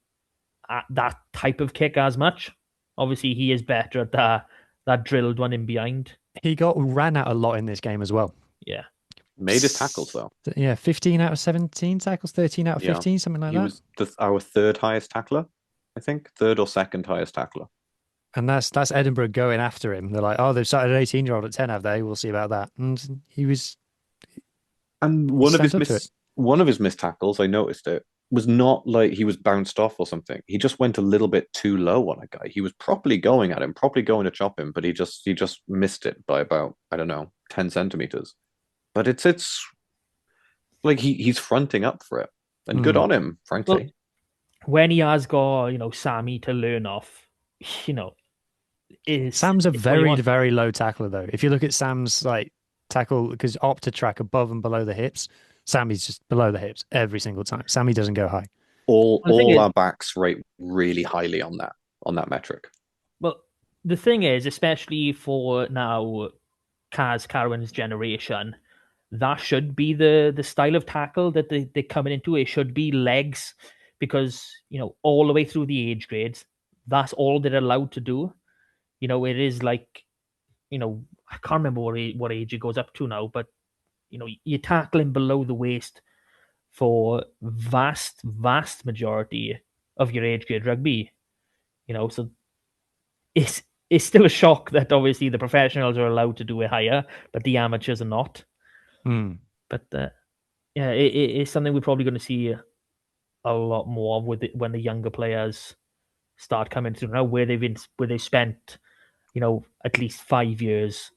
at that type of kick as much. Obviously, he is better at that drilled one in behind. He got ran out a lot in this game as well. Yeah. Made his tackles though. Yeah, 15 out of 17 tackles, 13 out of 15, something like that. He was our 3rd highest tackler, I think, 3rd or 2nd highest tackler. And that's Edinburgh going after him. They're like, oh, they've started an 18-year-old at 10, have they? We'll see about that. And he was. And one of his missed tackles, I noticed it, was not like he was bounced off or something. He just went a little bit too low on a guy. He was properly going at him, properly going to chop him, but he just missed it by about, I don't know, 10 centimeters. But it's like he's fronting up for it, and good on him, frankly. Well, when he has got Sammy to learn off, Sam's a very, very low tackler though. If you look at Sam's tackle, because up to track above and below the hips, Sammy's just below the hips every single time. Sammy doesn't go high. All our backs rate really highly on that metric. Well, the thing is, especially for now, Carwyn's generation, that should be the style of tackle that they're coming into. It should be legs, because all the way through the age grades, that's all they're allowed to do. It is like, I can't remember what age it goes up to now, but you're tackling below the waist for vast majority of your age grade rugby. So it's still a shock that obviously the professionals are allowed to do it higher, but the amateurs are not. But it's something we're probably going to see a lot more of when the younger players start coming through now, where they've spent at least 5 years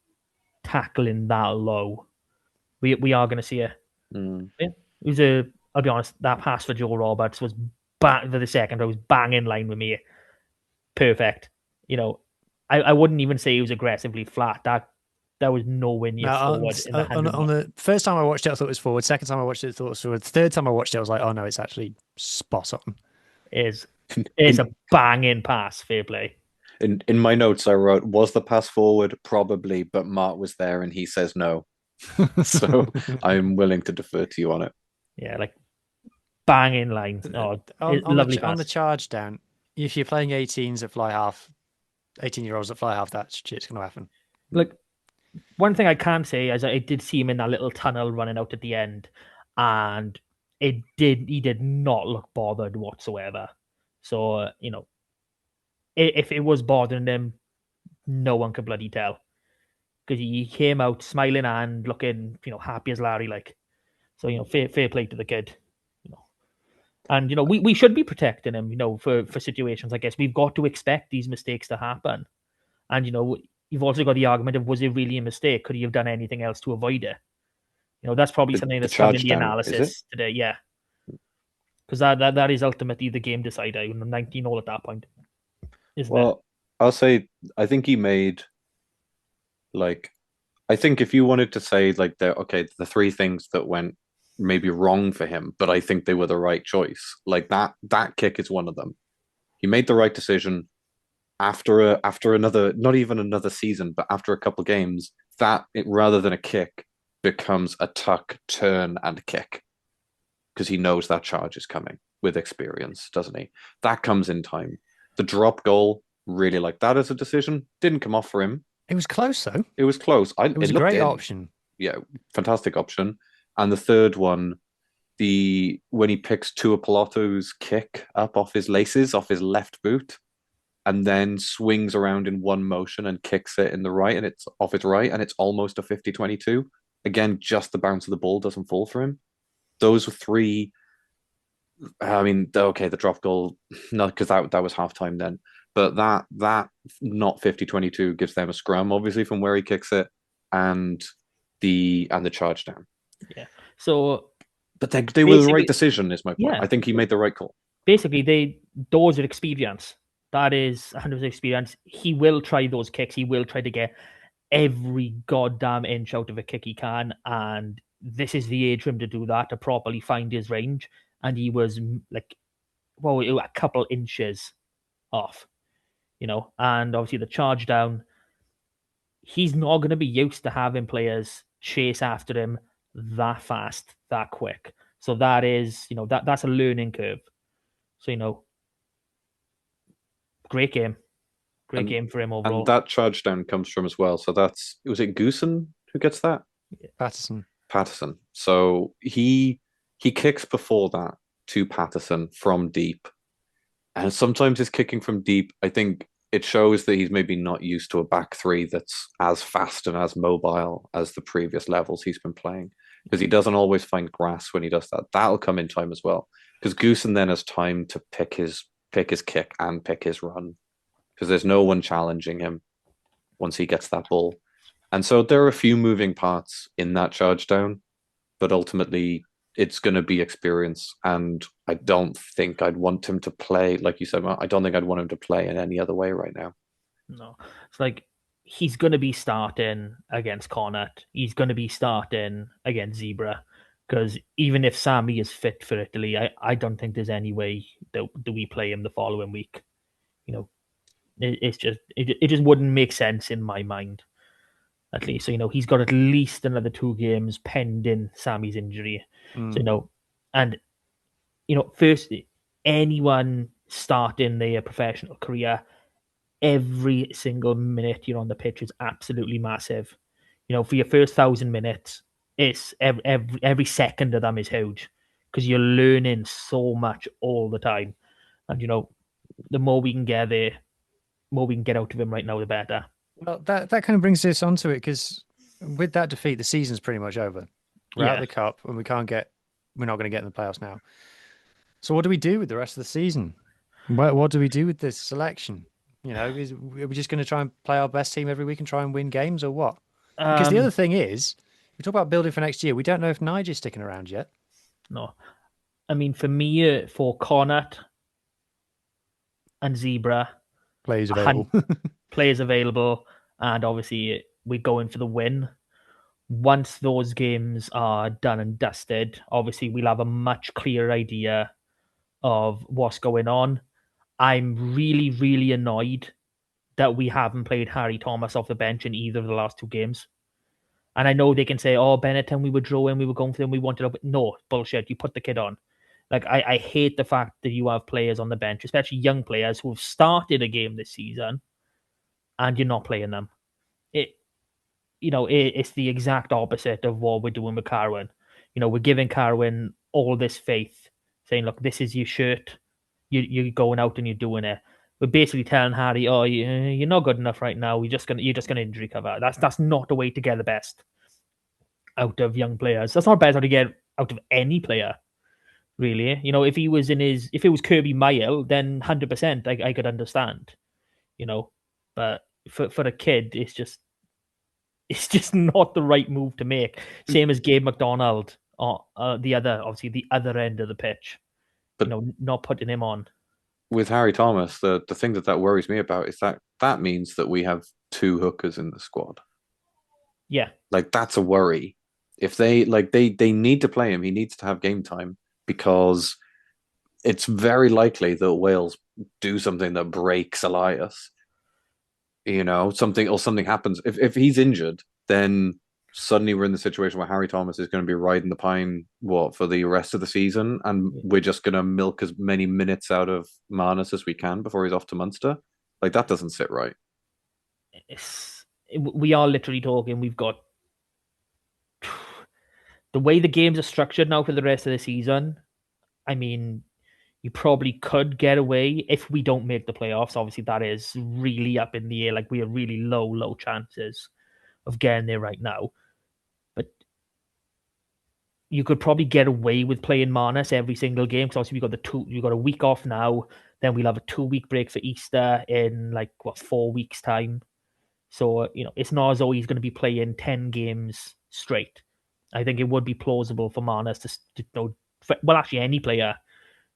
tackling that low. We are going to see it. It was I'll be honest, that pass for Joe Roberts was for the second row was bang in line with me. Perfect. I wouldn't even say it was aggressively flat. That was nowhere near forward. On the first time I watched it, I thought it was forward. Second time I watched it, I thought it was forward. Third time I watched it, I was like, oh no, it's actually spot on. It's a banging pass. Fair play. In my notes, I wrote, was the pass forward? Probably, but Mart was there and he says no. So I'm willing to defer to you on it. Yeah, banging line. Oh, lovely pass. On the charge down, if you're playing 18s that fly half, 18-year-olds that fly half, that shit's going to happen. Like, one thing I can say is I did see him in that little tunnel running out at the end, and he did not look bothered whatsoever. So, if it was bothering him, no one could bloody tell. Because he came out smiling and looking, happy as Larry, like. So, fair play to the kid. And we should be protecting him, for situations. I guess we've got to expect these mistakes to happen. And you've also got the argument of, was it really a mistake? Could he have done anything else to avoid it? That's probably something that's come in the analysis today. Yeah, because that is ultimately the game decider. 19-all at that point, isn't it? I'll say I think he made, like, I think if you wanted to say, like, the three things that went maybe wrong for him, but I think they were the right choice. Like that kick is one of them. He made the right decision after another, not even another season, but after a couple of games, that rather than a kick becomes a tuck, turn, and kick, because he knows that charge is coming with experience, doesn't he? That comes in time. The drop goal, really like that as a decision. Didn't come off for him. It was close though. It was close. It was a great option. Yeah, fantastic option. And the third one, when he picks Tuapoloto's kick up off his laces, off his left boot, and then swings around in one motion and kicks it in the right, and it's off his right, and it's almost a 50-22. Again, just the bounce of the ball doesn't fall for him. Those were three. I mean, okay, the drop goal, not because that was halftime then, but that not 50-22 gives them a scrum, obviously, from where he kicks it, and the charge down. Yeah. So, but they were the right decision, is my point. Yeah. I think he made the right call. Basically, those are experience. That is 100% experience. He will try those kicks. He will try to get every goddamn inch out of a kick he can, and this is the age for him to do that, to properly find his range. And he was like, a couple inches off, and obviously the charge down, he's not going to be used to having players chase after him that fast, that quick. So that is, that's a learning curve. So, great game. Great game for him overall. And that charge down comes from as well. So was it Goosen who gets that? Patterson. So he kicks before that to Patterson from deep. And sometimes his kicking from deep, I think it shows that he's maybe not used to a back three that's as fast and as mobile as the previous levels he's been playing. Because he doesn't always find grass when he does that. That'll come in time as well. Because Goosen then has time to pick his kick and pick his run. Because there's no one challenging him once he gets that ball. And so there are a few moving parts in that charge down, but ultimately it's going to be experience. And I don't think I'd want him to play, like you said, I don't think I'd want him to play in any other way right now. No. It's like, he's going to be starting against Connacht. He's going to be starting against Zebra. Because even if Sammy is fit for Italy, I don't think there's any way that we play him the following week. It just wouldn't make sense in my mind, at least. So, he's got at least another 2 games pending Sammy's injury. So, and, first, anyone starting their professional career, every single minute you're on the pitch is absolutely massive. For your first 1,000 minutes, it's every second of them is huge, because you're learning so much all the time. And, the more we can get there, more we can get out of him right now, the better. Well, that kind of brings us onto it, because with that defeat, the season's pretty much over. We're out of the cup, and we're not going to get in the playoffs now. So what do we do with the rest of the season? What do we do with this selection? Are we just going to try and play our best team every week and try and win games, or what? Because the other thing is, we talk about building for next year. We don't know if Nigel's sticking around yet. No. I mean, for me, for Connacht and Zebra, players available, and obviously we're going for the win. Once those games are done and dusted, obviously we'll have a much clearer idea of what's going on. I'm really, really annoyed that we haven't played Harry Thomas off the bench in either of the last 2 games. And I know they can say, Benetton, we were drawing, we were going for them, we wanted up. No, bullshit. You put the kid on. Like I hate the fact that you have players on the bench, especially young players who have started a game this season, and you're not playing them. It's the exact opposite of what we're doing with Carwin. We're giving Carwin all this faith, saying, "Look, this is your shirt. You're going out and you're doing it." We're basically telling Harry, "Oh, you're not good enough right now. You're just gonna injury cover." That's not the way to get the best out of young players. That's not the best how to get out of any player, really. If it was Kirby Mile, then 100% I could understand. But for a kid, it's just not the right move to make. Same as Gabe McDonald, obviously the other end of the pitch. But Not putting him on. with Harry Thomas, the thing that worries me about is that means that we have two hookers in the squad. Yeah, Like that's a worry. If they need to play him, he needs to have game time because it's very likely that Wales do something that breaks Elias. Something happens. If he's injured, then suddenly we're in the situation where Harry Thomas is going to be riding the pine for the rest of the season, and we're just going to milk as many minutes out of Marnus as we can before he's off to Munster. Like that doesn't sit right. We are literally talking. We've got the way the games are structured now for the rest of the season. I mean, you probably could get away if we don't make the playoffs. Obviously, that is really up in the air. Like we have really low chances of getting there right now. But you could probably get away with playing Marnus every single game because obviously we've got a week off now. Then we'll have a 2-week break for Easter in 4 weeks time. So it's not as though he's going to be playing 10 games straight. I think it would be plausible for Marnus actually any player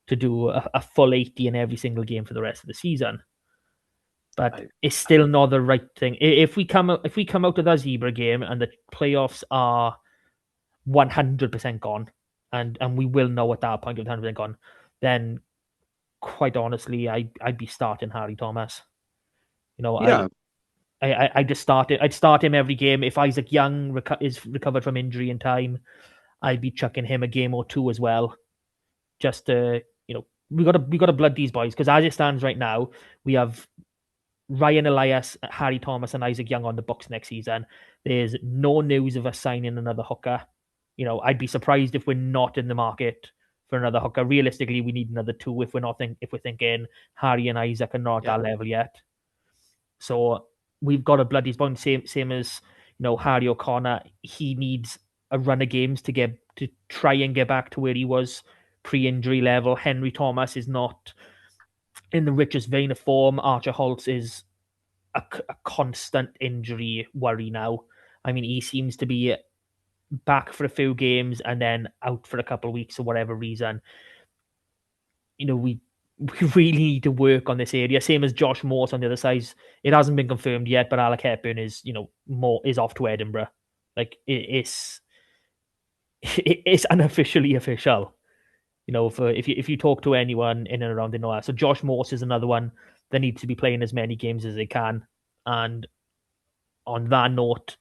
to do a full 80 in every single game for the rest of the season. But it's still not the right thing. If we come out of that Zebra game and the playoffs are 100% gone, and we will know at that point 100% gone, then quite honestly, I'd be starting Harry Thomas. Yeah. I'd start him every game. If Isaac Young is recovered from injury in time, I'd be chucking him a game or two as well. Just to, we got to blood these boys because as it stands right now, we have Ryan Elias, Harry Thomas, and Isaac Young on the books next season. There's no news of us signing another hooker. I'd be surprised if we're not in the market for another hooker. Realistically, we need another two if we're thinking Harry and Isaac are not at that level yet. So we've got to blood these bones. Same as Harry O'Connor. He needs a run of games to try and get back to where he was pre-injury level. Henry Thomas is not in the richest vein of form. Archer Holtz is a constant injury worry now. I mean, he seems to be back for a few games and then out for a couple of weeks for whatever reason. We really need to work on this area. Same as Josh Morse on the other side. It hasn't been confirmed yet, but Alec Hepburn is off to Edinburgh. Like it's unofficially official. If you talk to anyone in and around the know. So Josh Morse is another one that needs to be playing as many games as they can. And on that note,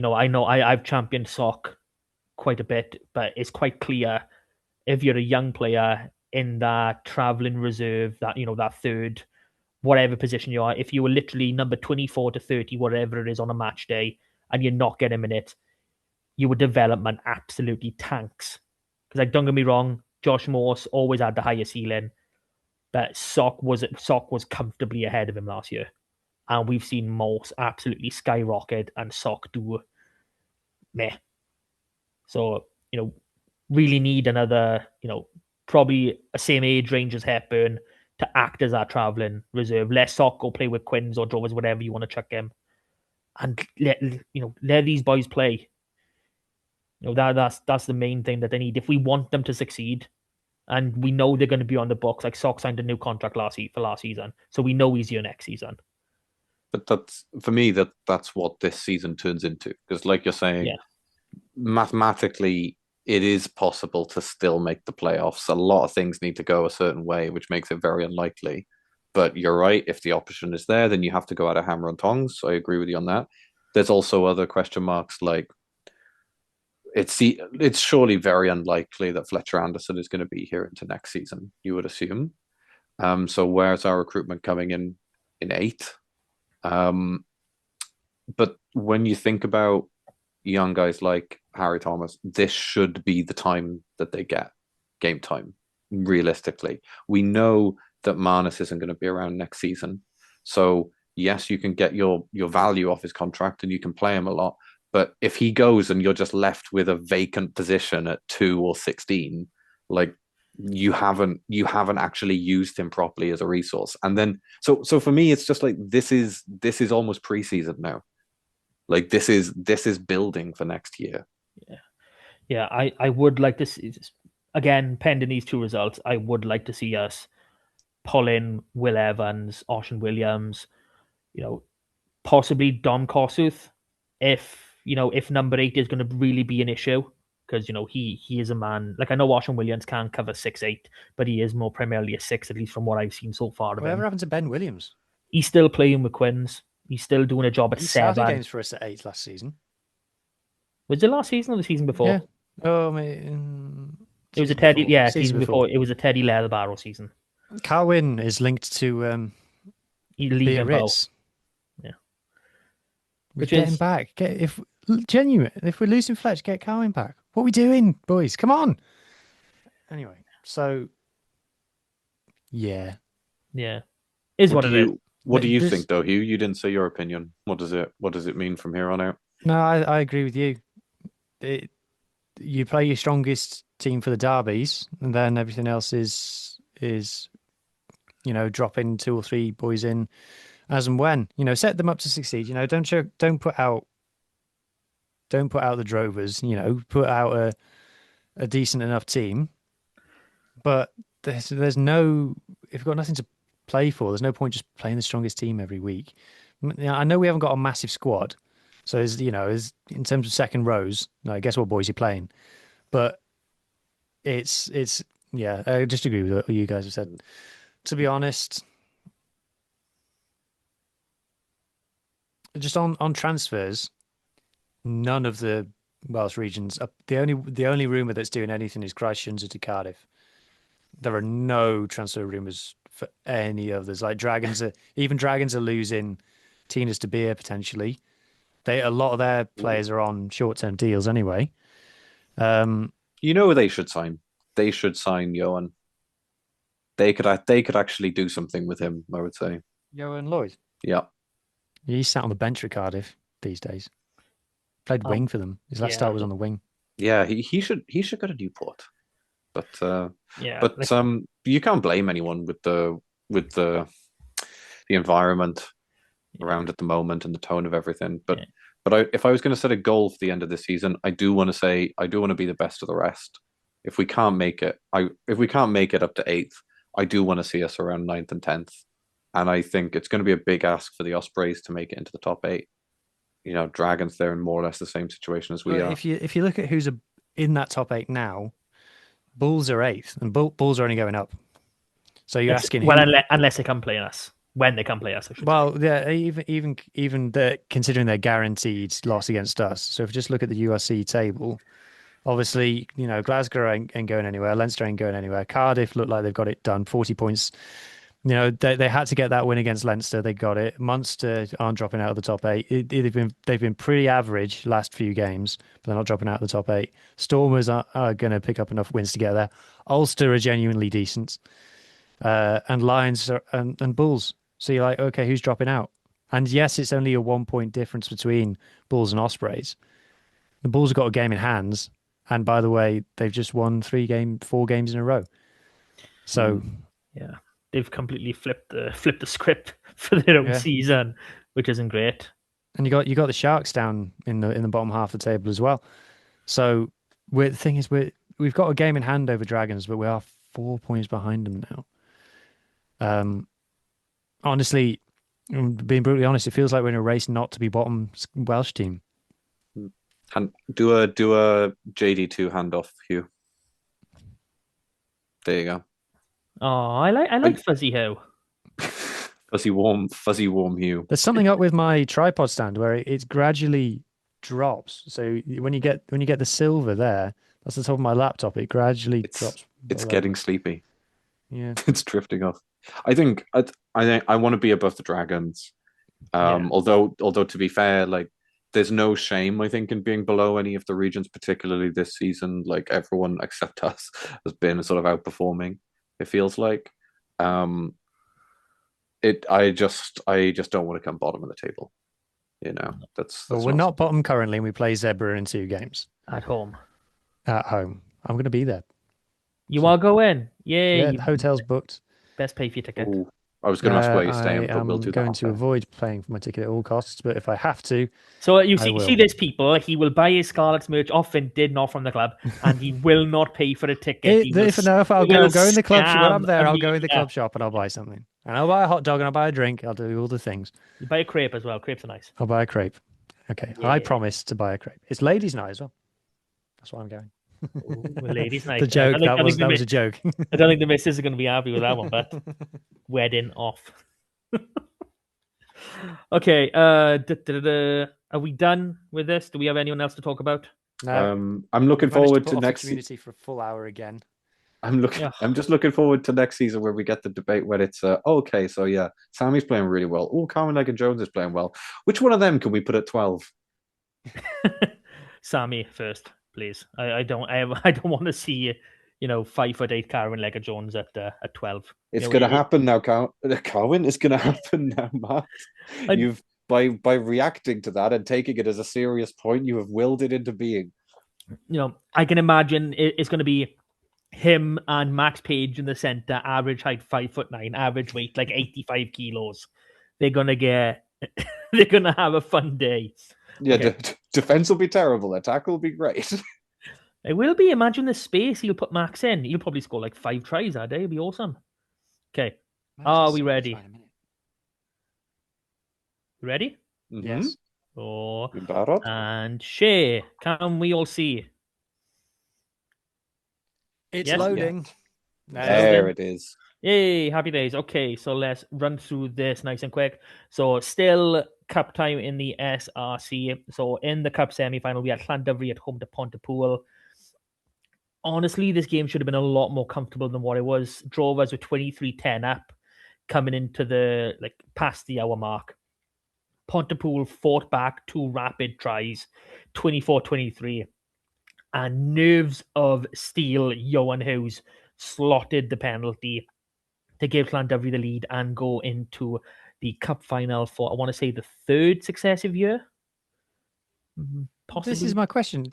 I've championed Sock quite a bit, but it's quite clear if you're a young player in that traveling reserve, that third, whatever position you are, if you were literally number 24 to 30, whatever it is on a match day, and you're not getting a minute, your development absolutely tanks. Because don't get me wrong, Josh Morse always had the higher ceiling, but Sock was comfortably ahead of him last year. And we've seen Morse absolutely skyrocket and Sock do meh. So, really need another, probably a same age range as Hepburn to act as our travelling reserve. Let Sock go play with Quins or Drovers, whatever you want to chuck him. And let these boys play. That's the main thing that they need. If we want them to succeed, and we know they're going to be on the books, like Sock signed a new contract for last season, so we know he's here next season. But that's for me that's what this season turns into. Because like you're saying, mathematically it is possible to still make the playoffs. A lot of things need to go a certain way, which makes it very unlikely. But you're right, if the option is there, then you have to go out of hammer and tongs. So I agree with you on that. There's also other question marks like it's surely very unlikely that Fletcher Anderson is going to be here into next season. You would assume. So where's our recruitment coming in eighth? But when you think about young guys like Harry Thomas, this should be the time that they get game time. Realistically, we know that Marnus isn't going to be around next season. So yes, you can get your value off his contract and you can play him a lot. But if he goes and you're just left with a vacant position at 2 or 16, like you haven't actually used him properly as a resource. And then so for me, it's just like this is almost preseason now. Like this is building for next year. Yeah. I would like to see, again, pending these two results, I would like to see us pull in Will Evans, Ocean Williams, possibly Dom Kossuth, if number 8 is going to really be an issue, because he is a man, like, I know Ocean Williams can cover 6'8", but he is more primarily a 6, at least from what I've seen so far of Whatever him. happened to Ben Williams? He's still playing with Quins. He's still doing a job at He 7. started games for us at 8 last season. Was it last season or the season before? Yeah. Oh, It was a Teddy. before. Yeah, season before. It was a Teddy Leatherbarrow season. Carwyn is linked to Biarritz. Yeah. We're getting back. If we're losing Fletch, get Carwyn back. What are we doing, boys? Come on. Anyway, so yeah. Is what it is. What do you think, though, Hugh? You didn't say your opinion. What does it mean from here on out? No, I agree with you. You play your strongest team for the derbies, and then everything else is dropping 2 or 3 boys in as and when. Set them up to succeed. Don't put out the drovers. Put out a decent enough team. But there's no, if you've got nothing to play for, there's no point just playing the strongest team every week. I know we haven't got a massive squad, so as in terms of second rows, I guess what boys you're playing, but it's yeah, I just agree with what you guys have said. To be honest, just on transfers, none of the Welsh regions. The only rumour that's doing anything is Christchurch to Cardiff. There are no transfer rumours for any others. Like Dragons are losing Tinas de Beer potentially. A lot of their players are on short-term deals anyway. They should sign. They should sign Johan. They could actually do something with him, I would say. Johan Lloyd. Yeah. He's sat on the bench at Cardiff these days. Played wing for them. His last start was on the wing. Yeah, he should go to Newport. But you can't blame anyone with the environment around at the moment and the tone of everything. But if I was going to set a goal for the end of the season, I do want to be the best of the rest. If we can't make it up to 8th, I do want to see us around 9th and 10th. And I think it's going to be a big ask for the Ospreys to make it into the top 8. Dragons, they're in more or less the same situation as we are. If you look at who's in that top 8 now, Bulls are 8th, and Bulls are only going up. So you're asking, unless they come play us, when they come play us. Yeah, even considering their guaranteed loss against us. So if you just look at the URC table, obviously Glasgow ain't going anywhere, Leinster ain't going anywhere. Cardiff look like they've got it done, 40 points. They had to get that win against Leinster. They got it. Munster aren't dropping out of the top 8. They've been pretty average last few games, but they're not dropping out of the top 8. Stormers are going to pick up enough wins to get there. Ulster are genuinely decent, and Lions and Bulls. So you're like, okay, who's dropping out? And yes, it's only a 1-point difference between Bulls and Ospreys. The Bulls have got a game in hands, and by the way, they've just won 4 games in a row. So yeah. They've completely flipped the script for their own season, which isn't great. And you got the Sharks down in the bottom half of the table as well. So the thing is, we've got a game in hand over Dragons, but we are 4 points behind them now. Honestly, being brutally honest, it feels like we're in a race not to be bottom Welsh team. And do a JD2 handoff, Hugh. There you go. Oh, I like Fuzzy Hugh. Fuzzy warm Hugh. There's something up with my tripod stand where it's gradually drops. So when you get the silver there, that's the top of my laptop. It gradually drops. It's below. getting sleepy. Yeah. It's drifting off. I think I want to be above the dragons. Yeah. Although to be fair, like there's no shame I think in being below any of the regions, particularly this season. Like everyone except us has been sort of outperforming. It feels like. I just don't want to come bottom of the table. You know, that's Well, we're not bottom currently, and we play Zebra in 2 games At home. at home. I'm going to be there. You are going? Yay. Yeah, the hotel's booked. Best pay for your ticket. Ooh, I was going to ask where you're staying, I but we'll am do that. going to avoid paying for my ticket at all costs, but if I have to, So you I will. see this, people. He will buy his Scarlets merch off Vinted, not from the club, and he will not pay for a ticket. I'll go in the club shop. When I'm there, I'll go in the Amelia. club shop and I'll buy something. And I'll buy a hot dog and I'll buy a drink. I'll do all the things. You buy a crepe as well. Crepes are nice. I'll buy a crepe. Okay, Yeah. I promise to buy a crepe. It's ladies' night as well. That's why I'm going. Ooh, well, ladies' night. The joke. That was a joke. I don't think the missus are going to be happy with that one, but wedding off. Okay. Are we done with this? Do we have anyone else to talk about? No. I'm looking forward to next community for a full hour again. I'm just looking forward to next season where we get the debate when it's okay, so yeah, Sammy's playing really well. Oh, Carmen Legend Jones is playing well. Which one of them can we put at 12? Sammy first, please. I don't want to see 5'8" Karen Legger Jones at 12. It's going to happen now, Carwin. It's going to happen now, Matt. You've by reacting to that and taking it as a serious point, you have willed it into being. I can imagine it's going to be him and Max Page in the center, average height 5'9", average weight like 85 kilos. They're gonna have a fun day. Yeah, okay. Defense will be terrible. Attack will be great. It will be. Imagine the space he'll put Max in. He'll probably score like 5 tries that day. It'll be awesome. Okay, are we ready? Ready? Mm-hmm. Yes. Oh, and share. Can we all see? It's loading. There it is. Yay, happy days. Okay, so let's run through this nice and quick. So still cup time in the SRC. So in the cup semi-final, we had Llandovery at home to Pontypool. Honestly, this game should have been a lot more comfortable than what it was. Drovers were 23-10 up, coming into the past the hour mark. Pontypool fought back 2 rapid tries, 24-23. And nerves of steel, Johan Hughes slotted the penalty to give Llandovery the lead and go into the cup final for, I want to say, the 3rd successive year. Possibly. This is my question.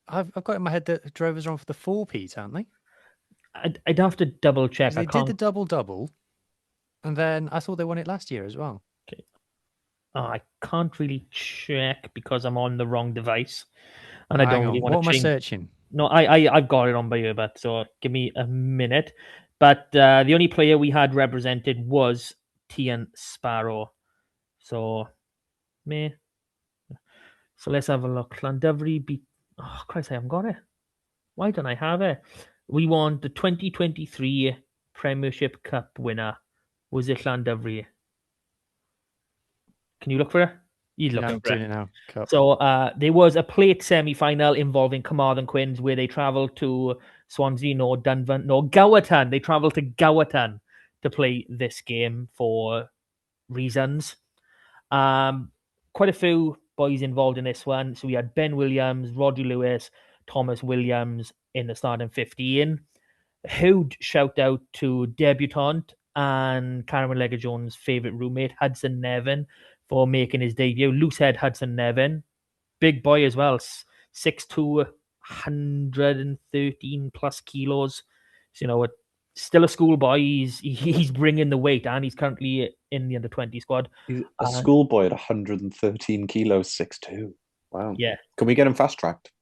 I've got in my head that Drovers are on for the 4-peat, aren't they? I'd have to double check. They did the double, and then I thought they won it last year as well. Okay. I can't really check because I'm on the wrong device. And I don't really want to change. What am I searching? No, I've got it on by ear, but so give me a minute. But the only player we had represented was Tian Sparrow. So, me. So let's have a look. Llandovery beat. Oh, Christ, I haven't got it. Why don't I have it? We won the 2023 Premiership Cup winner. Was it Llandovery? Can you look for it? I'm doing it now. Cup. So there was a plate semi-final involving Carmarthen Quins where they travelled to Swansea, Gowerton. They travelled to Gowerton to play this game for reasons. Quite a few boys involved in this one. So we had Ben Williams, Rodri Lewis, Thomas Williams in the starting 15. Huge shout out to debutante and Cameron Legger-Jones' favourite roommate, Hudson Nevin, for making his debut. Loosehead Hudson Nevin. Big boy as well. 6'2", 113 plus kilos. So, still a schoolboy. He's bringing the weight, and he's currently in the under-20 squad. He's a schoolboy at 113 kilos, 6'2". Wow. Yeah. Can we get him fast-tracked?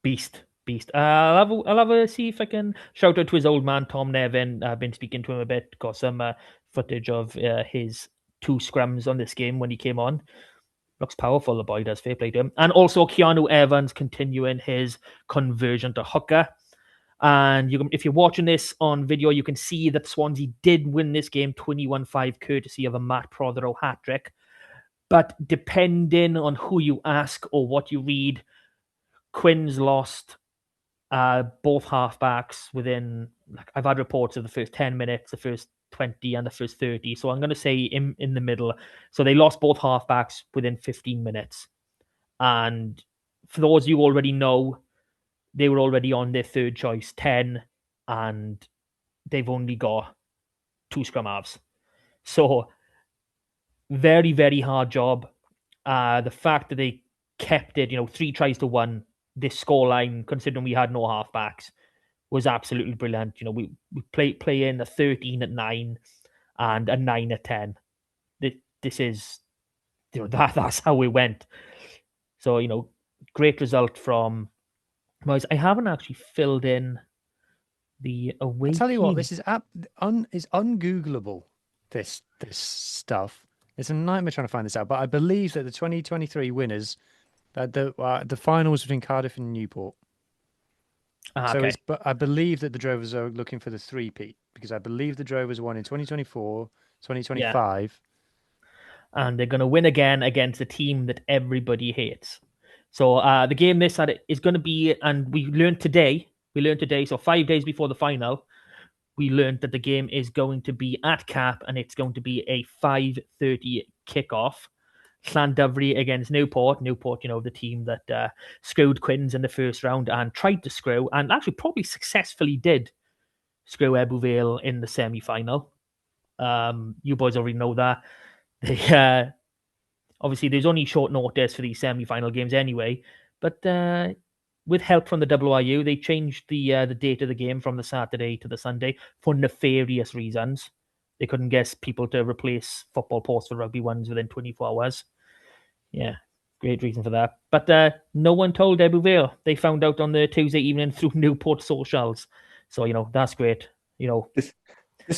Beast. I'll have a see if I can shout out to his old man, Tom Nevin. I've been speaking to him a bit. Got some footage of his 2 scrums on this game when he came on. Looks powerful, the boy does. Fair play to him. And also Keanu Evans continuing his conversion to hooker. And if you're watching this on video, you can see that Swansea did win this game 21-5 courtesy of a Matt Prothero hat-trick. But depending on who you ask or what you read, Quinn's lost both halfbacks within, like, I've had reports of the first 10 minutes, the first 20 and the first 30. So I'm going to say in the middle. So they lost both halfbacks within 15 minutes. And for those you already know, they were already on their third choice, 10, and they've only got 2 scrum halves. So very, very hard job. The fact that they kept it, 3 tries to 1, this scoreline, considering we had no halfbacks, was absolutely brilliant. We play in a 13 at 9 and a 9 at 10. This is, that's how we went. So, great result from Moyes. I haven't actually filled in the away. I tell you team. what, this is is ungoogleable. This stuff. It's a nightmare trying to find this out. But I believe that the 2023 winners, the finals between Cardiff and Newport. Okay. But I believe that the Drovers are looking for the three-peat, because I believe the Drovers won in 2024, 2025. Yeah. And they're going to win again against a team that everybody hates. So the game this Saturday is going to be, and we learned today, so 5 days before the final, we learned that the game is going to be at Cap, and it's going to be a 5:30 kickoff. Llandovery against Newport. Newport, the team that screwed Quins in the first round and tried to screw, and actually probably successfully did screw Ebbw Vale in the semi-final. You boys already know that. They, obviously, there's only short notice for these semi-final games anyway, but with help from the WRU, they changed the date of the game from the Saturday to the Sunday for nefarious reasons. They couldn't get people to replace football posts for rugby ones within 24 hours. Yeah, great reason for that. But no one told Ebbw Vale. They found out on the Tuesday evening through Newport socials. So, that's great. This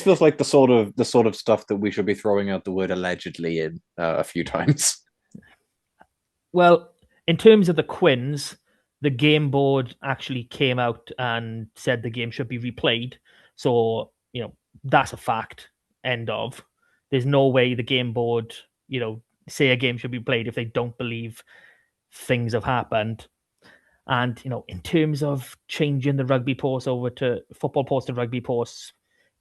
feels like the sort of stuff that we should be throwing out the word allegedly in a few times. Well, in terms of the Quins, the game board actually came out and said the game should be replayed. So, that's a fact. End of. There's no way the game board, say a game should be played if they don't believe things have happened. And, in terms of changing the rugby post over to football post to rugby posts,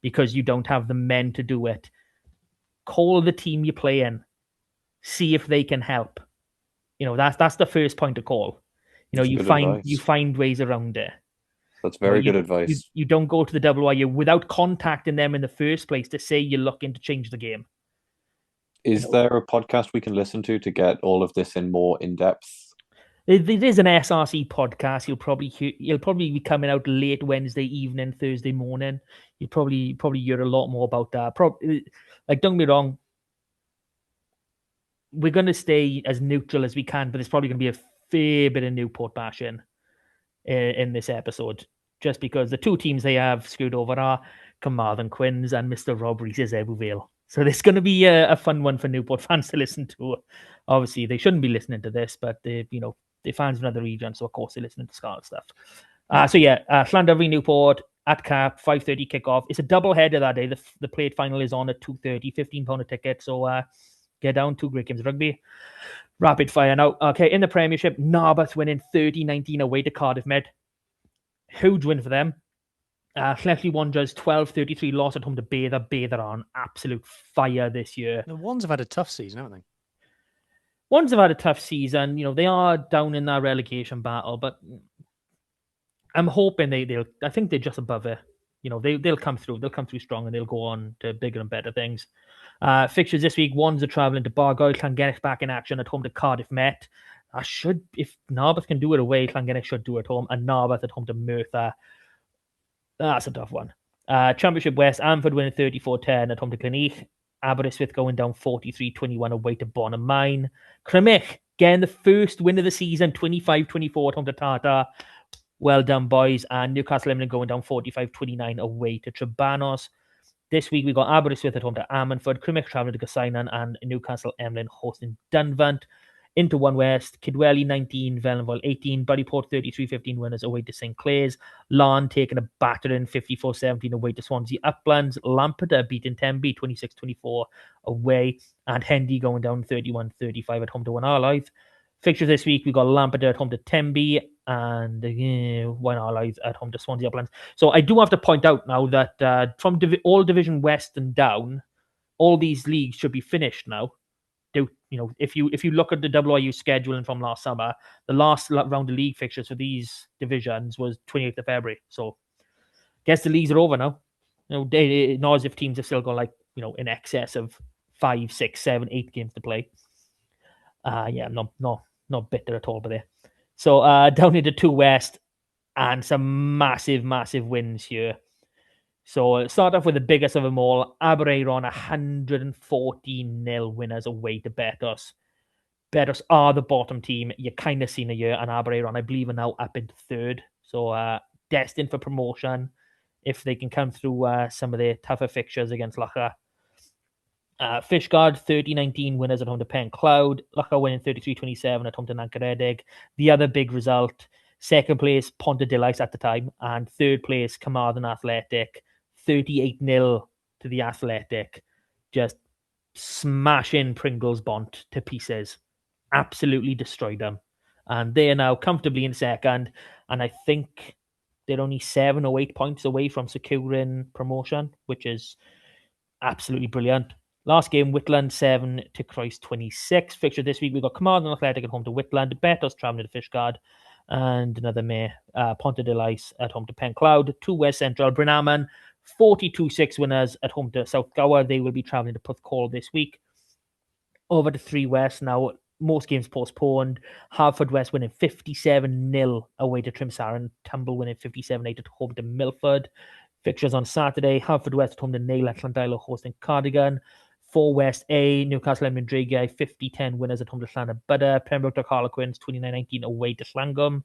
because you don't have the men to do it, call the team you play in, see if they can help. That's the first point of call. You find ways around it. That's very good advice. You don't go to the WRU without contacting them in the first place to say you're looking to change the game. Is there a podcast we can listen to get all of this in more in depth? It is an SRC podcast. You'll probably be coming out late Wednesday evening, Thursday morning. You'll probably hear a lot more about that. Don't get me wrong, we're going to stay as neutral as we can, but there's probably going to be a fair bit of Newport bashing in this episode, just because the two teams they have screwed over are Carmarthen Quins and Mr. Rob Reese's Ebbw Vale. So there's going to be a fun one for Newport fans to listen to. Obviously, they shouldn't be listening to this, but they're fans of another region, so of course they're listening to Scarlet stuff. Llandovery Newport at Cap, 5:30 kickoff. It's a double header that day. The plate final is on at 2:30, £15 a ticket. So get down, 2 great games of rugby. Rapid fire now. Okay, in the Premiership, Narberth winning 30-19 away to Cardiff Med. Huge win for them. Clefley Wanderers 12-33 loss at home to Bather. Bather are on absolute fire this year. The Wands have had a tough season, haven't they? Wands have had a tough season. They are down in that relegation battle, but I'm hoping they'll. I think they're just above it. They'll come through. They'll come through strong, and they'll go on to bigger and better things. Fixtures this week: Wands are travelling to Bargoed. Llangennych back in action at home to Cardiff Met. If Narberth can do it away, Llangennych should do it at home, and Narberth at home to Merthyr. That's a tough one. Championship West: Amford winning 34-10 at home to Gleneath. Aberystwyth going down 43-21 away to Bonamine. Crymych getting the first win of the season, 25-24 at home to Tata. Well done, boys. And Newcastle Emlyn going down 45-29 away to Trebanos. This week we got Aberystwyth at home to Ammanford, Crymych travelling to Gosainan, and Newcastle Emlyn hosting Dunvant. Into 1 West, Kidwelly 19, Vellenvoyle 18, Buddyport 33-15 winners away to St Clears, Larne taking a battering 54-17 away to Swansea Uplands, Lampeter beating Tenby 26-24 away, and Hendy going down 31-35 at home to Arlyth. Fixtures this week, we got Lampeter at home to Tenby, and Arlyth at home to Swansea Uplands. So I do have to point out now that from all Division West and down, all these leagues should be finished now. If you look at the WIU scheduling from last summer, the last round of league fixtures for these divisions was 28th of February. So, guess the leagues are over now. Not as if teams have still got in excess of 5, 6, 7, 8 games to play. I'm not bitter at all, but there. So down into 2 West, and some massive wins here. So start off with the biggest of them all. Aberaeron 114-0 winners away to Betos. Betos are the bottom team. You kind of seen a year, and Aberaeron, I believe, are now up into 3rd. So destined for promotion if they can come through some of their tougher fixtures against Lacha. Fishguard 30-19 winners at home to Pencloud. Lacha winning 33-27 at home to Nancaredig. The other big result, 2nd place Ponta Delice at the time, and 3rd place Carmarthen Athletic. 38-0 to the Athletic, just smashing Pringles Bont to pieces, absolutely destroyed them, and they are now comfortably in 2nd, and I think they're only 7 or 8 points away from securing promotion, which is absolutely brilliant. Last game, Whitland 7 to Christ 26. Fixture this week, we've got Carmarthen Athletic at home to Whitland, Betos travelling to Fishguard, and another May, Ponta Delice at home to Pencloud. 2 West Central, Brynaman 42-6 winners at home to South Gower. They will be travelling to Puthcall this week. Over to 3 West now. Most games postponed. Hartford West winning 57-0 away to Trimsaran. Tumble winning 57-8 at home to Milford. Fixtures on Saturday. Hartford West at home to Nail at Llandilo hosting Cardigan. 4 West A, Newcastle Emlyn-Dreigiau 50-10 winners at home to Llanybydr. Pembroke Dock Harlequins 29-19 away to Llangwm.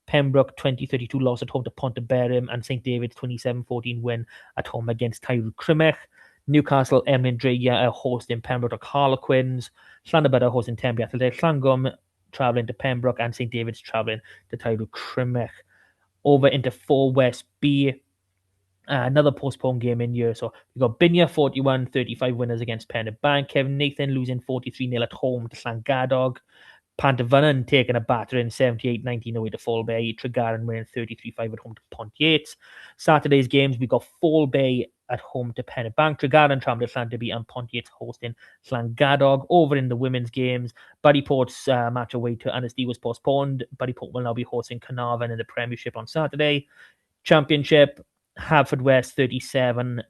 Pembroke 20-32 loss at home to Pontyberem, and St David's 27-14 win at home against Tyrone Crimech. Newcastle Emlyn-Dreigiau are hosting Pembroke Dock Harlequins. Llanybydr hosting Tenby Athletic. Llangwm travelling to Pembroke, and St David's travelling to Tyrone Crimech. Over into 4 West B. Another postponed game in here. So we've got Binya 41-35 winners against Pennybank. Kevin Nathan losing 43-0 at home to Llangadog. Pantavannan taking a battering 78-19 away to Fall Bay. Tregaron winning 33-5 at home to Pont Yates. Saturday's games, we got Fall Bay at home to Pennybank. Tregaron travelling to Llanderby, and Pont Yates hosting Llangadog. Over in the women's games, Buddyport's match away to Annesty was postponed. Buddyport will now be hosting Carnarvon in the Premiership on Saturday. Championship, Haverfordwest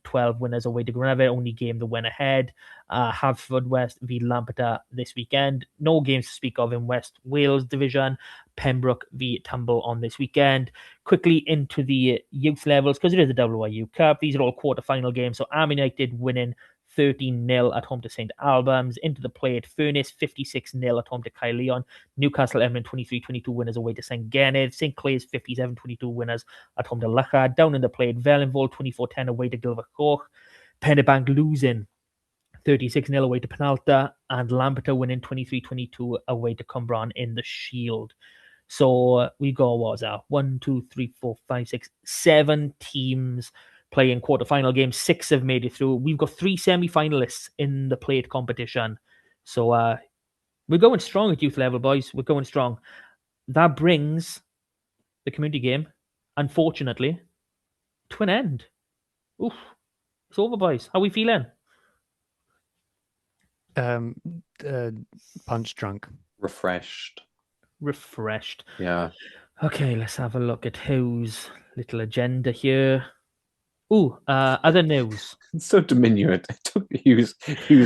37-12 winners away to Granada, only game the win ahead. Haverfordwest v Lampeter this weekend. No games to speak of in West Wales division. Pembroke v Tumble on this weekend. Quickly into the youth levels, because it is the WIU Cup. These are all quarter-final games. So Arm United winning 13-0 at home to St Albans. Into the plate, Furness 56-0 at home to Caerleon. Newcastle Emlyn 23-22 winners away to St Gennydd. St Clears 57-22 winners at home to Lacha. Down in the plate, Vellenvold 24-10 away to Gilvercoch. Pennybank losing 36-0 away to Penalta, and Lampeter winning 23-22 away to Cwmbran in the Shield. So we got, what was that? 1, 2, 3, 4, 5, 6, 7 teams playing quarterfinal games. 6 have made it through. We've got 3 semi-finalists in the plate competition. So we're going strong at youth level, boys. We're going strong. That brings the community game, unfortunately, to an end. Oof. It's over, boys. How are we feeling? Punch drunk. Refreshed. Yeah. Okay, let's have a look at whose little agenda here. Other news. It's so diminutive. Use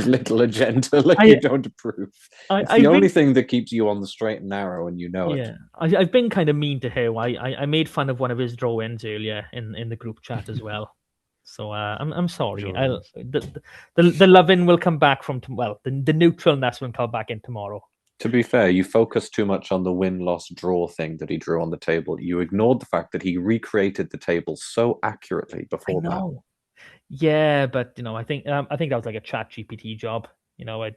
little agenda like you don't approve. It's the only thing that keeps you on the straight and narrow, and you know it. Yeah, I've been kind of mean to him. I made fun of one of his drawings earlier in the group chat as well. So I'm sorry. The loving will come back from the neutralness will come back in tomorrow. To be fair, you focused too much on the win-loss-draw thing that he drew on the table. You ignored the fact that he recreated the table so accurately before that. Yeah, but I think that was like a chat GPT job. I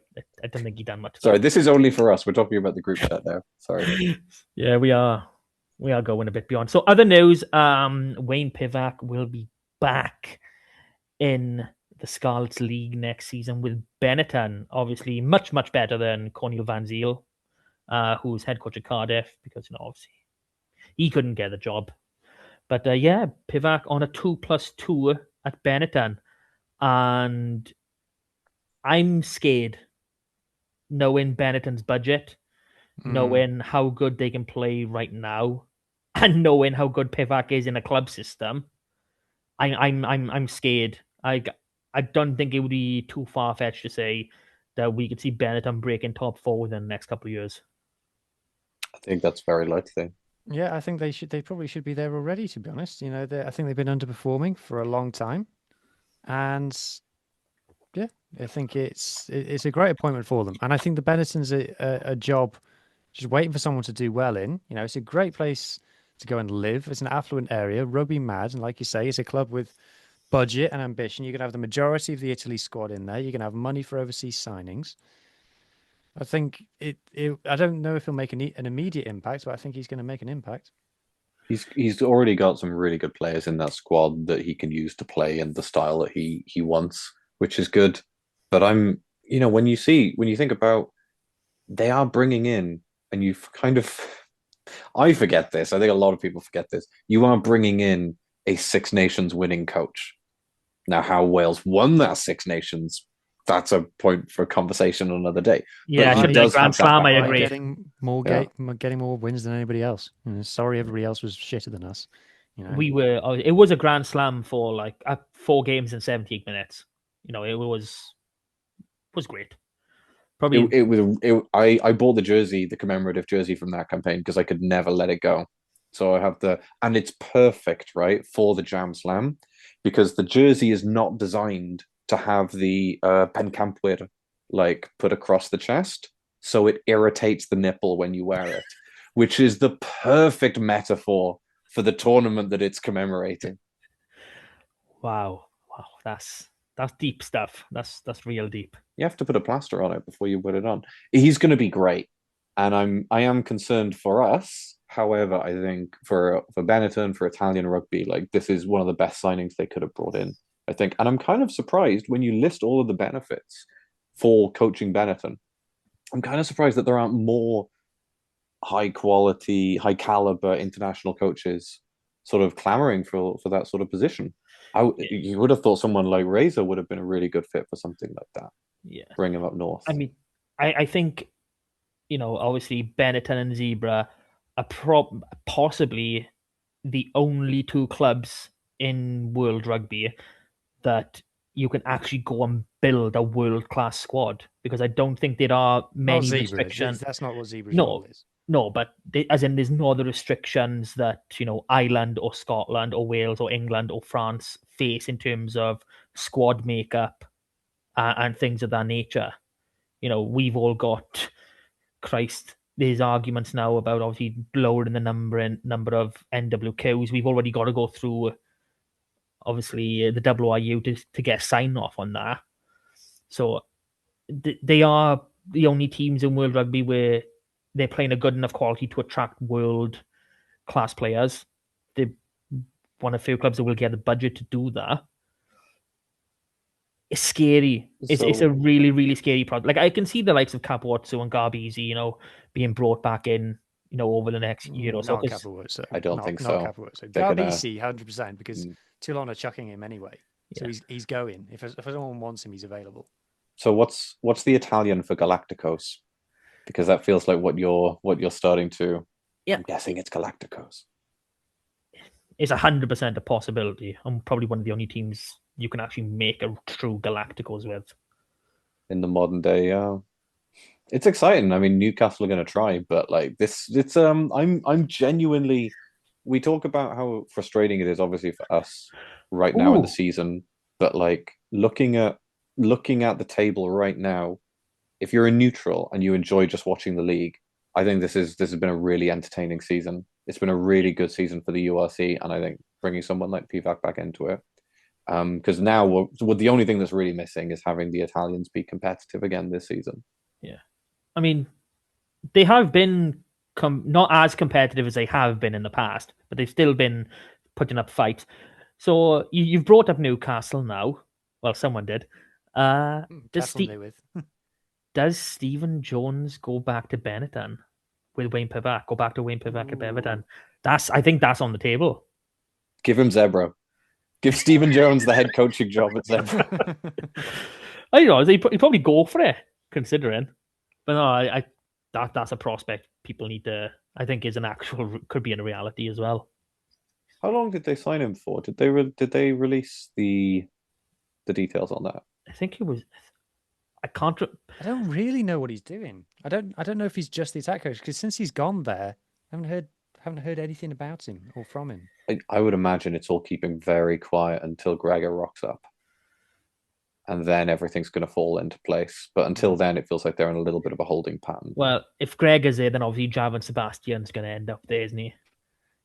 don't think he done much. Sorry, this is only for us. We're talking about the group chat now. Sorry. Yeah, we are. We are going a bit beyond. So other news, Wayne Pivac will be back in the Scarlets League next season with Benetton, obviously much, much better than Cornel Van Zyl, who's head coach at Cardiff, because obviously he couldn't get the job. But yeah, Pivac on a 2+2 at Benetton. And I'm scared knowing Benetton's budget, knowing how good they can play right now, and knowing how good Pivac is in a club system. I'm scared. I don't think it would be too far fetched to say that we could see Benetton breaking top four within the next couple of years. I think that's very likely. Yeah, I think they should. They probably should be there already. To be honest, I think they've been underperforming for a long time, and yeah, I think it's a great appointment for them. And I think the Benetton's a job just waiting for someone to do well in. It's a great place to go and live. It's an affluent area, rugby mad, and like you say, it's a club with budget and ambition. You're gonna have the majority of the Italy squad in there. You're gonna have money for overseas signings. I think I don't know if he'll make an immediate impact, but I think he's going to make an impact. He's already got some really good players in that squad that he can use to play in the style that he wants, which is good. But when you think about, they are bringing in, and you've kind of, I forget this. I think a lot of people forget this. You are bringing in a Six Nations winning coach. Now, how Wales won that Six Nations, that's a point for conversation another day. Yeah, But should be a Grand Slam. I agree. Getting more wins than anybody else. Sorry, everybody else was shitter than us. We were. It was a Grand Slam for like 4 games in 78 minutes. It was great. Probably it was. I bought the commemorative jersey from that campaign because I could never let it go. So I have and it's perfect, right, for the Jam Slam, because the jersey is not designed to have the pencampwyr like put across the chest, so it irritates the nipple when you wear it, which is the perfect metaphor for the tournament that it's commemorating. Wow, that's deep stuff. That's real deep. You have to put a plaster on it before you put it on. He's going to be great, and I am concerned for us. However, I think for Benetton, for Italian rugby, like, this is one of the best signings they could have brought in, I think. And I'm kind of surprised when you list all of the benefits for coaching Benetton. I'm kind of surprised that there aren't more high quality, high caliber international coaches sort of clamoring for that sort of position. You would have thought someone like Razor would have been a really good fit for something like that. Yeah. Bring him up north. I mean, I think, obviously Benetton and Zebra are possibly the only 2 clubs in world rugby that you can actually go and build a world-class squad, because I don't think there are many restrictions. That's not what Zebra's role is. No, but as in, there's no other restrictions that Ireland or Scotland or Wales or England or France face in terms of squad makeup and things of that nature. We've all got, Christ, there's arguments now about obviously lowering the number of NWQs. We've already got to go through, obviously, the WRU to get a sign off on that. So they are the only teams in world rugby where they're playing a good enough quality to attract world class players. They're one of the few clubs that will get the budget to do that. It's scary. It's a really, really scary product. Like, I can see the likes of Capozzo and Garbisi, being brought back in, over the next year or so. I don't think so. Garbisi, 100%, because Toulon are chucking him anyway. So he's going. If someone wants him, he's available. So what's the Italian for Galacticos? Because that feels like what you're starting to. Yeah, I'm guessing it's Galacticos. It's 100% a possibility. I'm probably one of the only teams you can actually make a true Galacticos with in the modern day. Yeah, it's exciting. I mean, Newcastle are going to try, but like this, I'm genuinely. We talk about how frustrating it is, obviously, for us right now in the season, but like looking at the table right now, if you're a neutral and you enjoy just watching the league, I think this has been a really entertaining season. It's been a really good season for the URC, and I think bringing someone like Pivac back into it Because now the only thing that's really missing is having the Italians be competitive again this season. Yeah, I mean, they have been not as competitive as they have been in the past, but they've still been putting up fights. So you've brought up Newcastle now. Well, someone did. Castle knew with. Does Stephen Jones go back to Benetton with Wayne Pivac? Go back to Wayne Pivac at Benetton? I think that's on the table. Give him Zebra. Give Stephen Jones the head coaching job at Zebra. I don't know. He'd probably go for it, considering. But no, that's a prospect people need to. I think is an actual could be in reality as well. How long did they sign him for? Did they release the details on that? I think it was. I can't. I don't really know what he's doing. I don't know if he's just the attack coach because since he's gone there, I haven't heard anything about him or from him. I would imagine it's all keeping very quiet until Gregor rocks up, and then everything's going to fall into place. But until then, it feels like they're in a little bit of a holding pattern. Well, if Greg is there, then obviously Javan Sebastian's going to end up there, isn't he?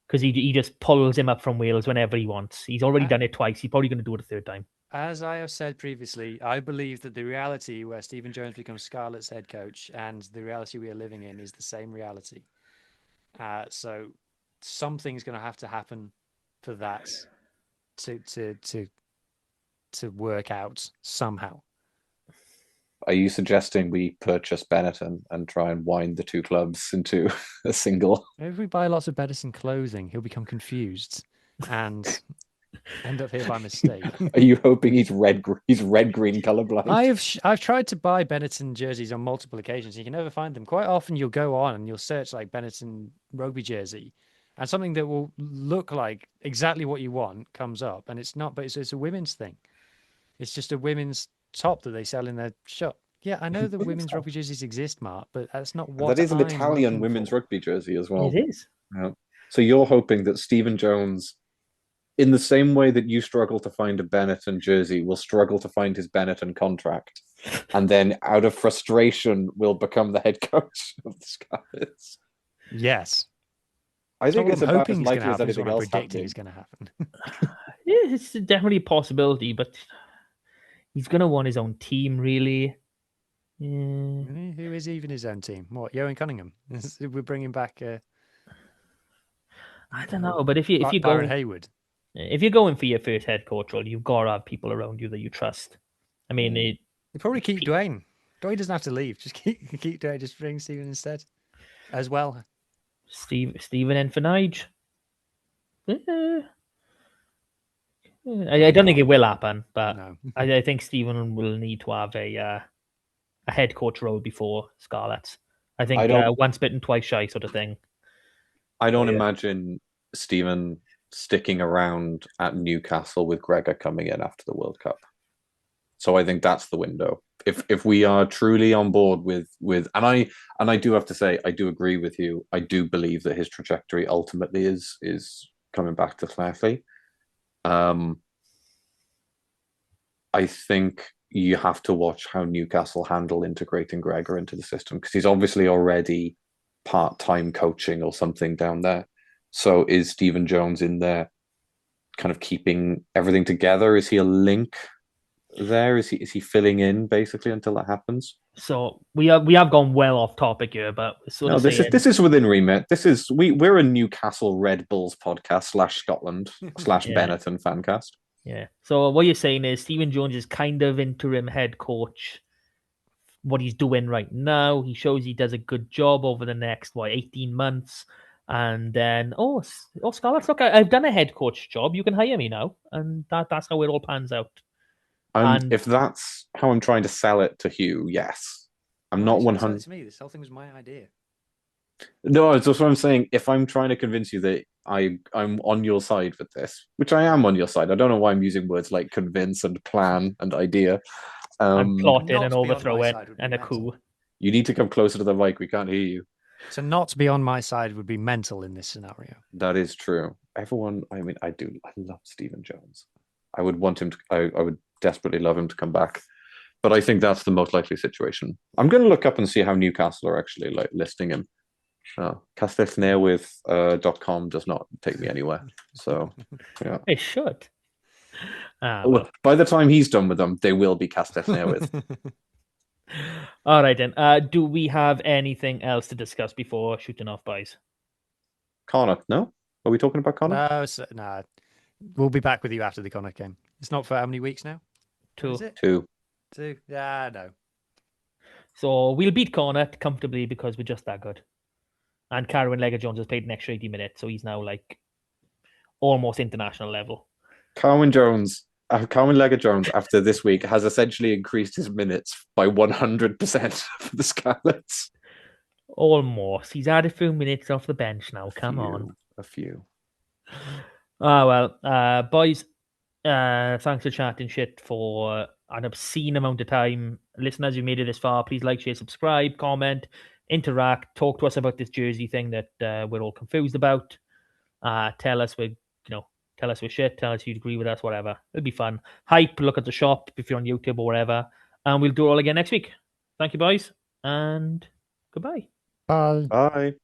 Because he just pulls him up from Wales whenever he wants. He's already done it twice. He's probably going to do it a third time. As I have said previously, I believe that the reality where Stephen Jones becomes Scarlets head coach and the reality we are living in is the same reality. So something's going to have to happen for that to work out somehow. Are you suggesting we purchase Benetton and try and wind the two clubs into a single? If we buy lots of Benetton clothing, he'll become confused and end up here by mistake. Are you hoping he's red green colorblind? I've tried to buy Benetton jerseys on multiple occasions. You can never find them. Quite often you'll go on and you'll search like Benetton rugby jersey, and something that will look like exactly what you want comes up, and it's not. But it's a women's thing. It's just a women's top that they sell in their shop. Yeah, I know that women's rugby jerseys exist, Mark, but that's not what that is an I'm Italian women's rugby jersey as well. It is. Yeah. So you're hoping that Stephen Jones, in the same way that you struggle to find a Benetton jersey, will struggle to find his Benetton contract, and then out of frustration will become the head coach of the Scarlets. Yes. I think it's about as likely as anything anything else predicting happening. is going to happen. Yeah, it's definitely a possibility, but he's going to want his own team, really. Yeah. Who is even his own team? What, Johan Cunningham? We're bringing back. I don't know, but if you Byron Hayward, if you're going for your first head coach role, you've got to have people around you that you trust. I mean, they probably keep Dwayne. Dwayne doesn't have to leave. Just keep Dwayne. Just bring Stephen instead, as well. Stephen and Finage. I don't think it will happen, but no. I think Stephen will need to have a head coach role before Scarlets. I think once bitten, twice shy sort of thing. I don't imagine Stephen sticking around at Newcastle with Gregor coming in after the World Cup. So I think that's the window. If we are truly on board with and I do have to say I do agree with you. I do believe that his trajectory ultimately is coming back to Claffey. I think you have to watch how Newcastle handle integrating Gregor into the system, because he's obviously already part-time coaching or something down there. So is Stephen Jones in there kind of keeping everything together? Is he a link there? Is he filling in basically until that happens? So we have gone well off topic here, but this is within remit. We're a Newcastle Red Bulls podcast / Scotland / Benetton fancast. Yeah. So what you're saying is Stephen Jones is kind of interim head coach. What he's doing right now, he shows he does a good job over the next 18 months, and then Scarlets, look, I've done a head coach job. You can hire me now, and that's how it all pans out. And if that's how I'm trying to sell it to Hugh, yes, I'm not 100. To me, this whole thing was my idea. No, it's just what I'm saying. If I'm trying to convince you that I'm on your side with this, which I am on your side, I don't know why I'm using words like convince and plan and idea. And plotting and overthrowing and a coup. You need to come closer to the mic. We can't hear you. So not to be on my side would be mental in this scenario. That is true. Everyone, I love Stephen Jones. I would want him to, I would desperately love him to come back. But I think that's the most likely situation. I'm going to look up and see how Newcastle are actually listing him. Castellsnewith.com does not take me anywhere. So, yeah. It should. Well. By the time he's done with them, they will be Castanear with. All right, then. Do we have anything else to discuss before shooting off, boys? Connacht, no? Are we talking about Connacht? No. We'll be back with you after the Connacht game. It's not for how many weeks now? Two. Is it? 2. 2. Yeah, no. So we'll beat Connacht comfortably because we're just that good. And Carwyn Lega-Jones has played an extra 80 minutes, so he's now like almost international level. Carwyn Lega-Jones, after this week, has essentially increased his minutes by 100% for the Scarlets. Almost. He's had a few minutes off the bench now. Come on. A few. Well, boys, thanks for chatting shit for an obscene amount of time. Listeners, you made it this far. Please like, share, subscribe, comment, interact, talk to us about this jersey thing that we're all confused about. Tell us we're shit. Tell us you'd agree with us, whatever. It'll be fun. Hype, look at the shop if you're on YouTube or whatever. And we'll do it all again next week. Thank you, boys, and goodbye. Bye. Bye.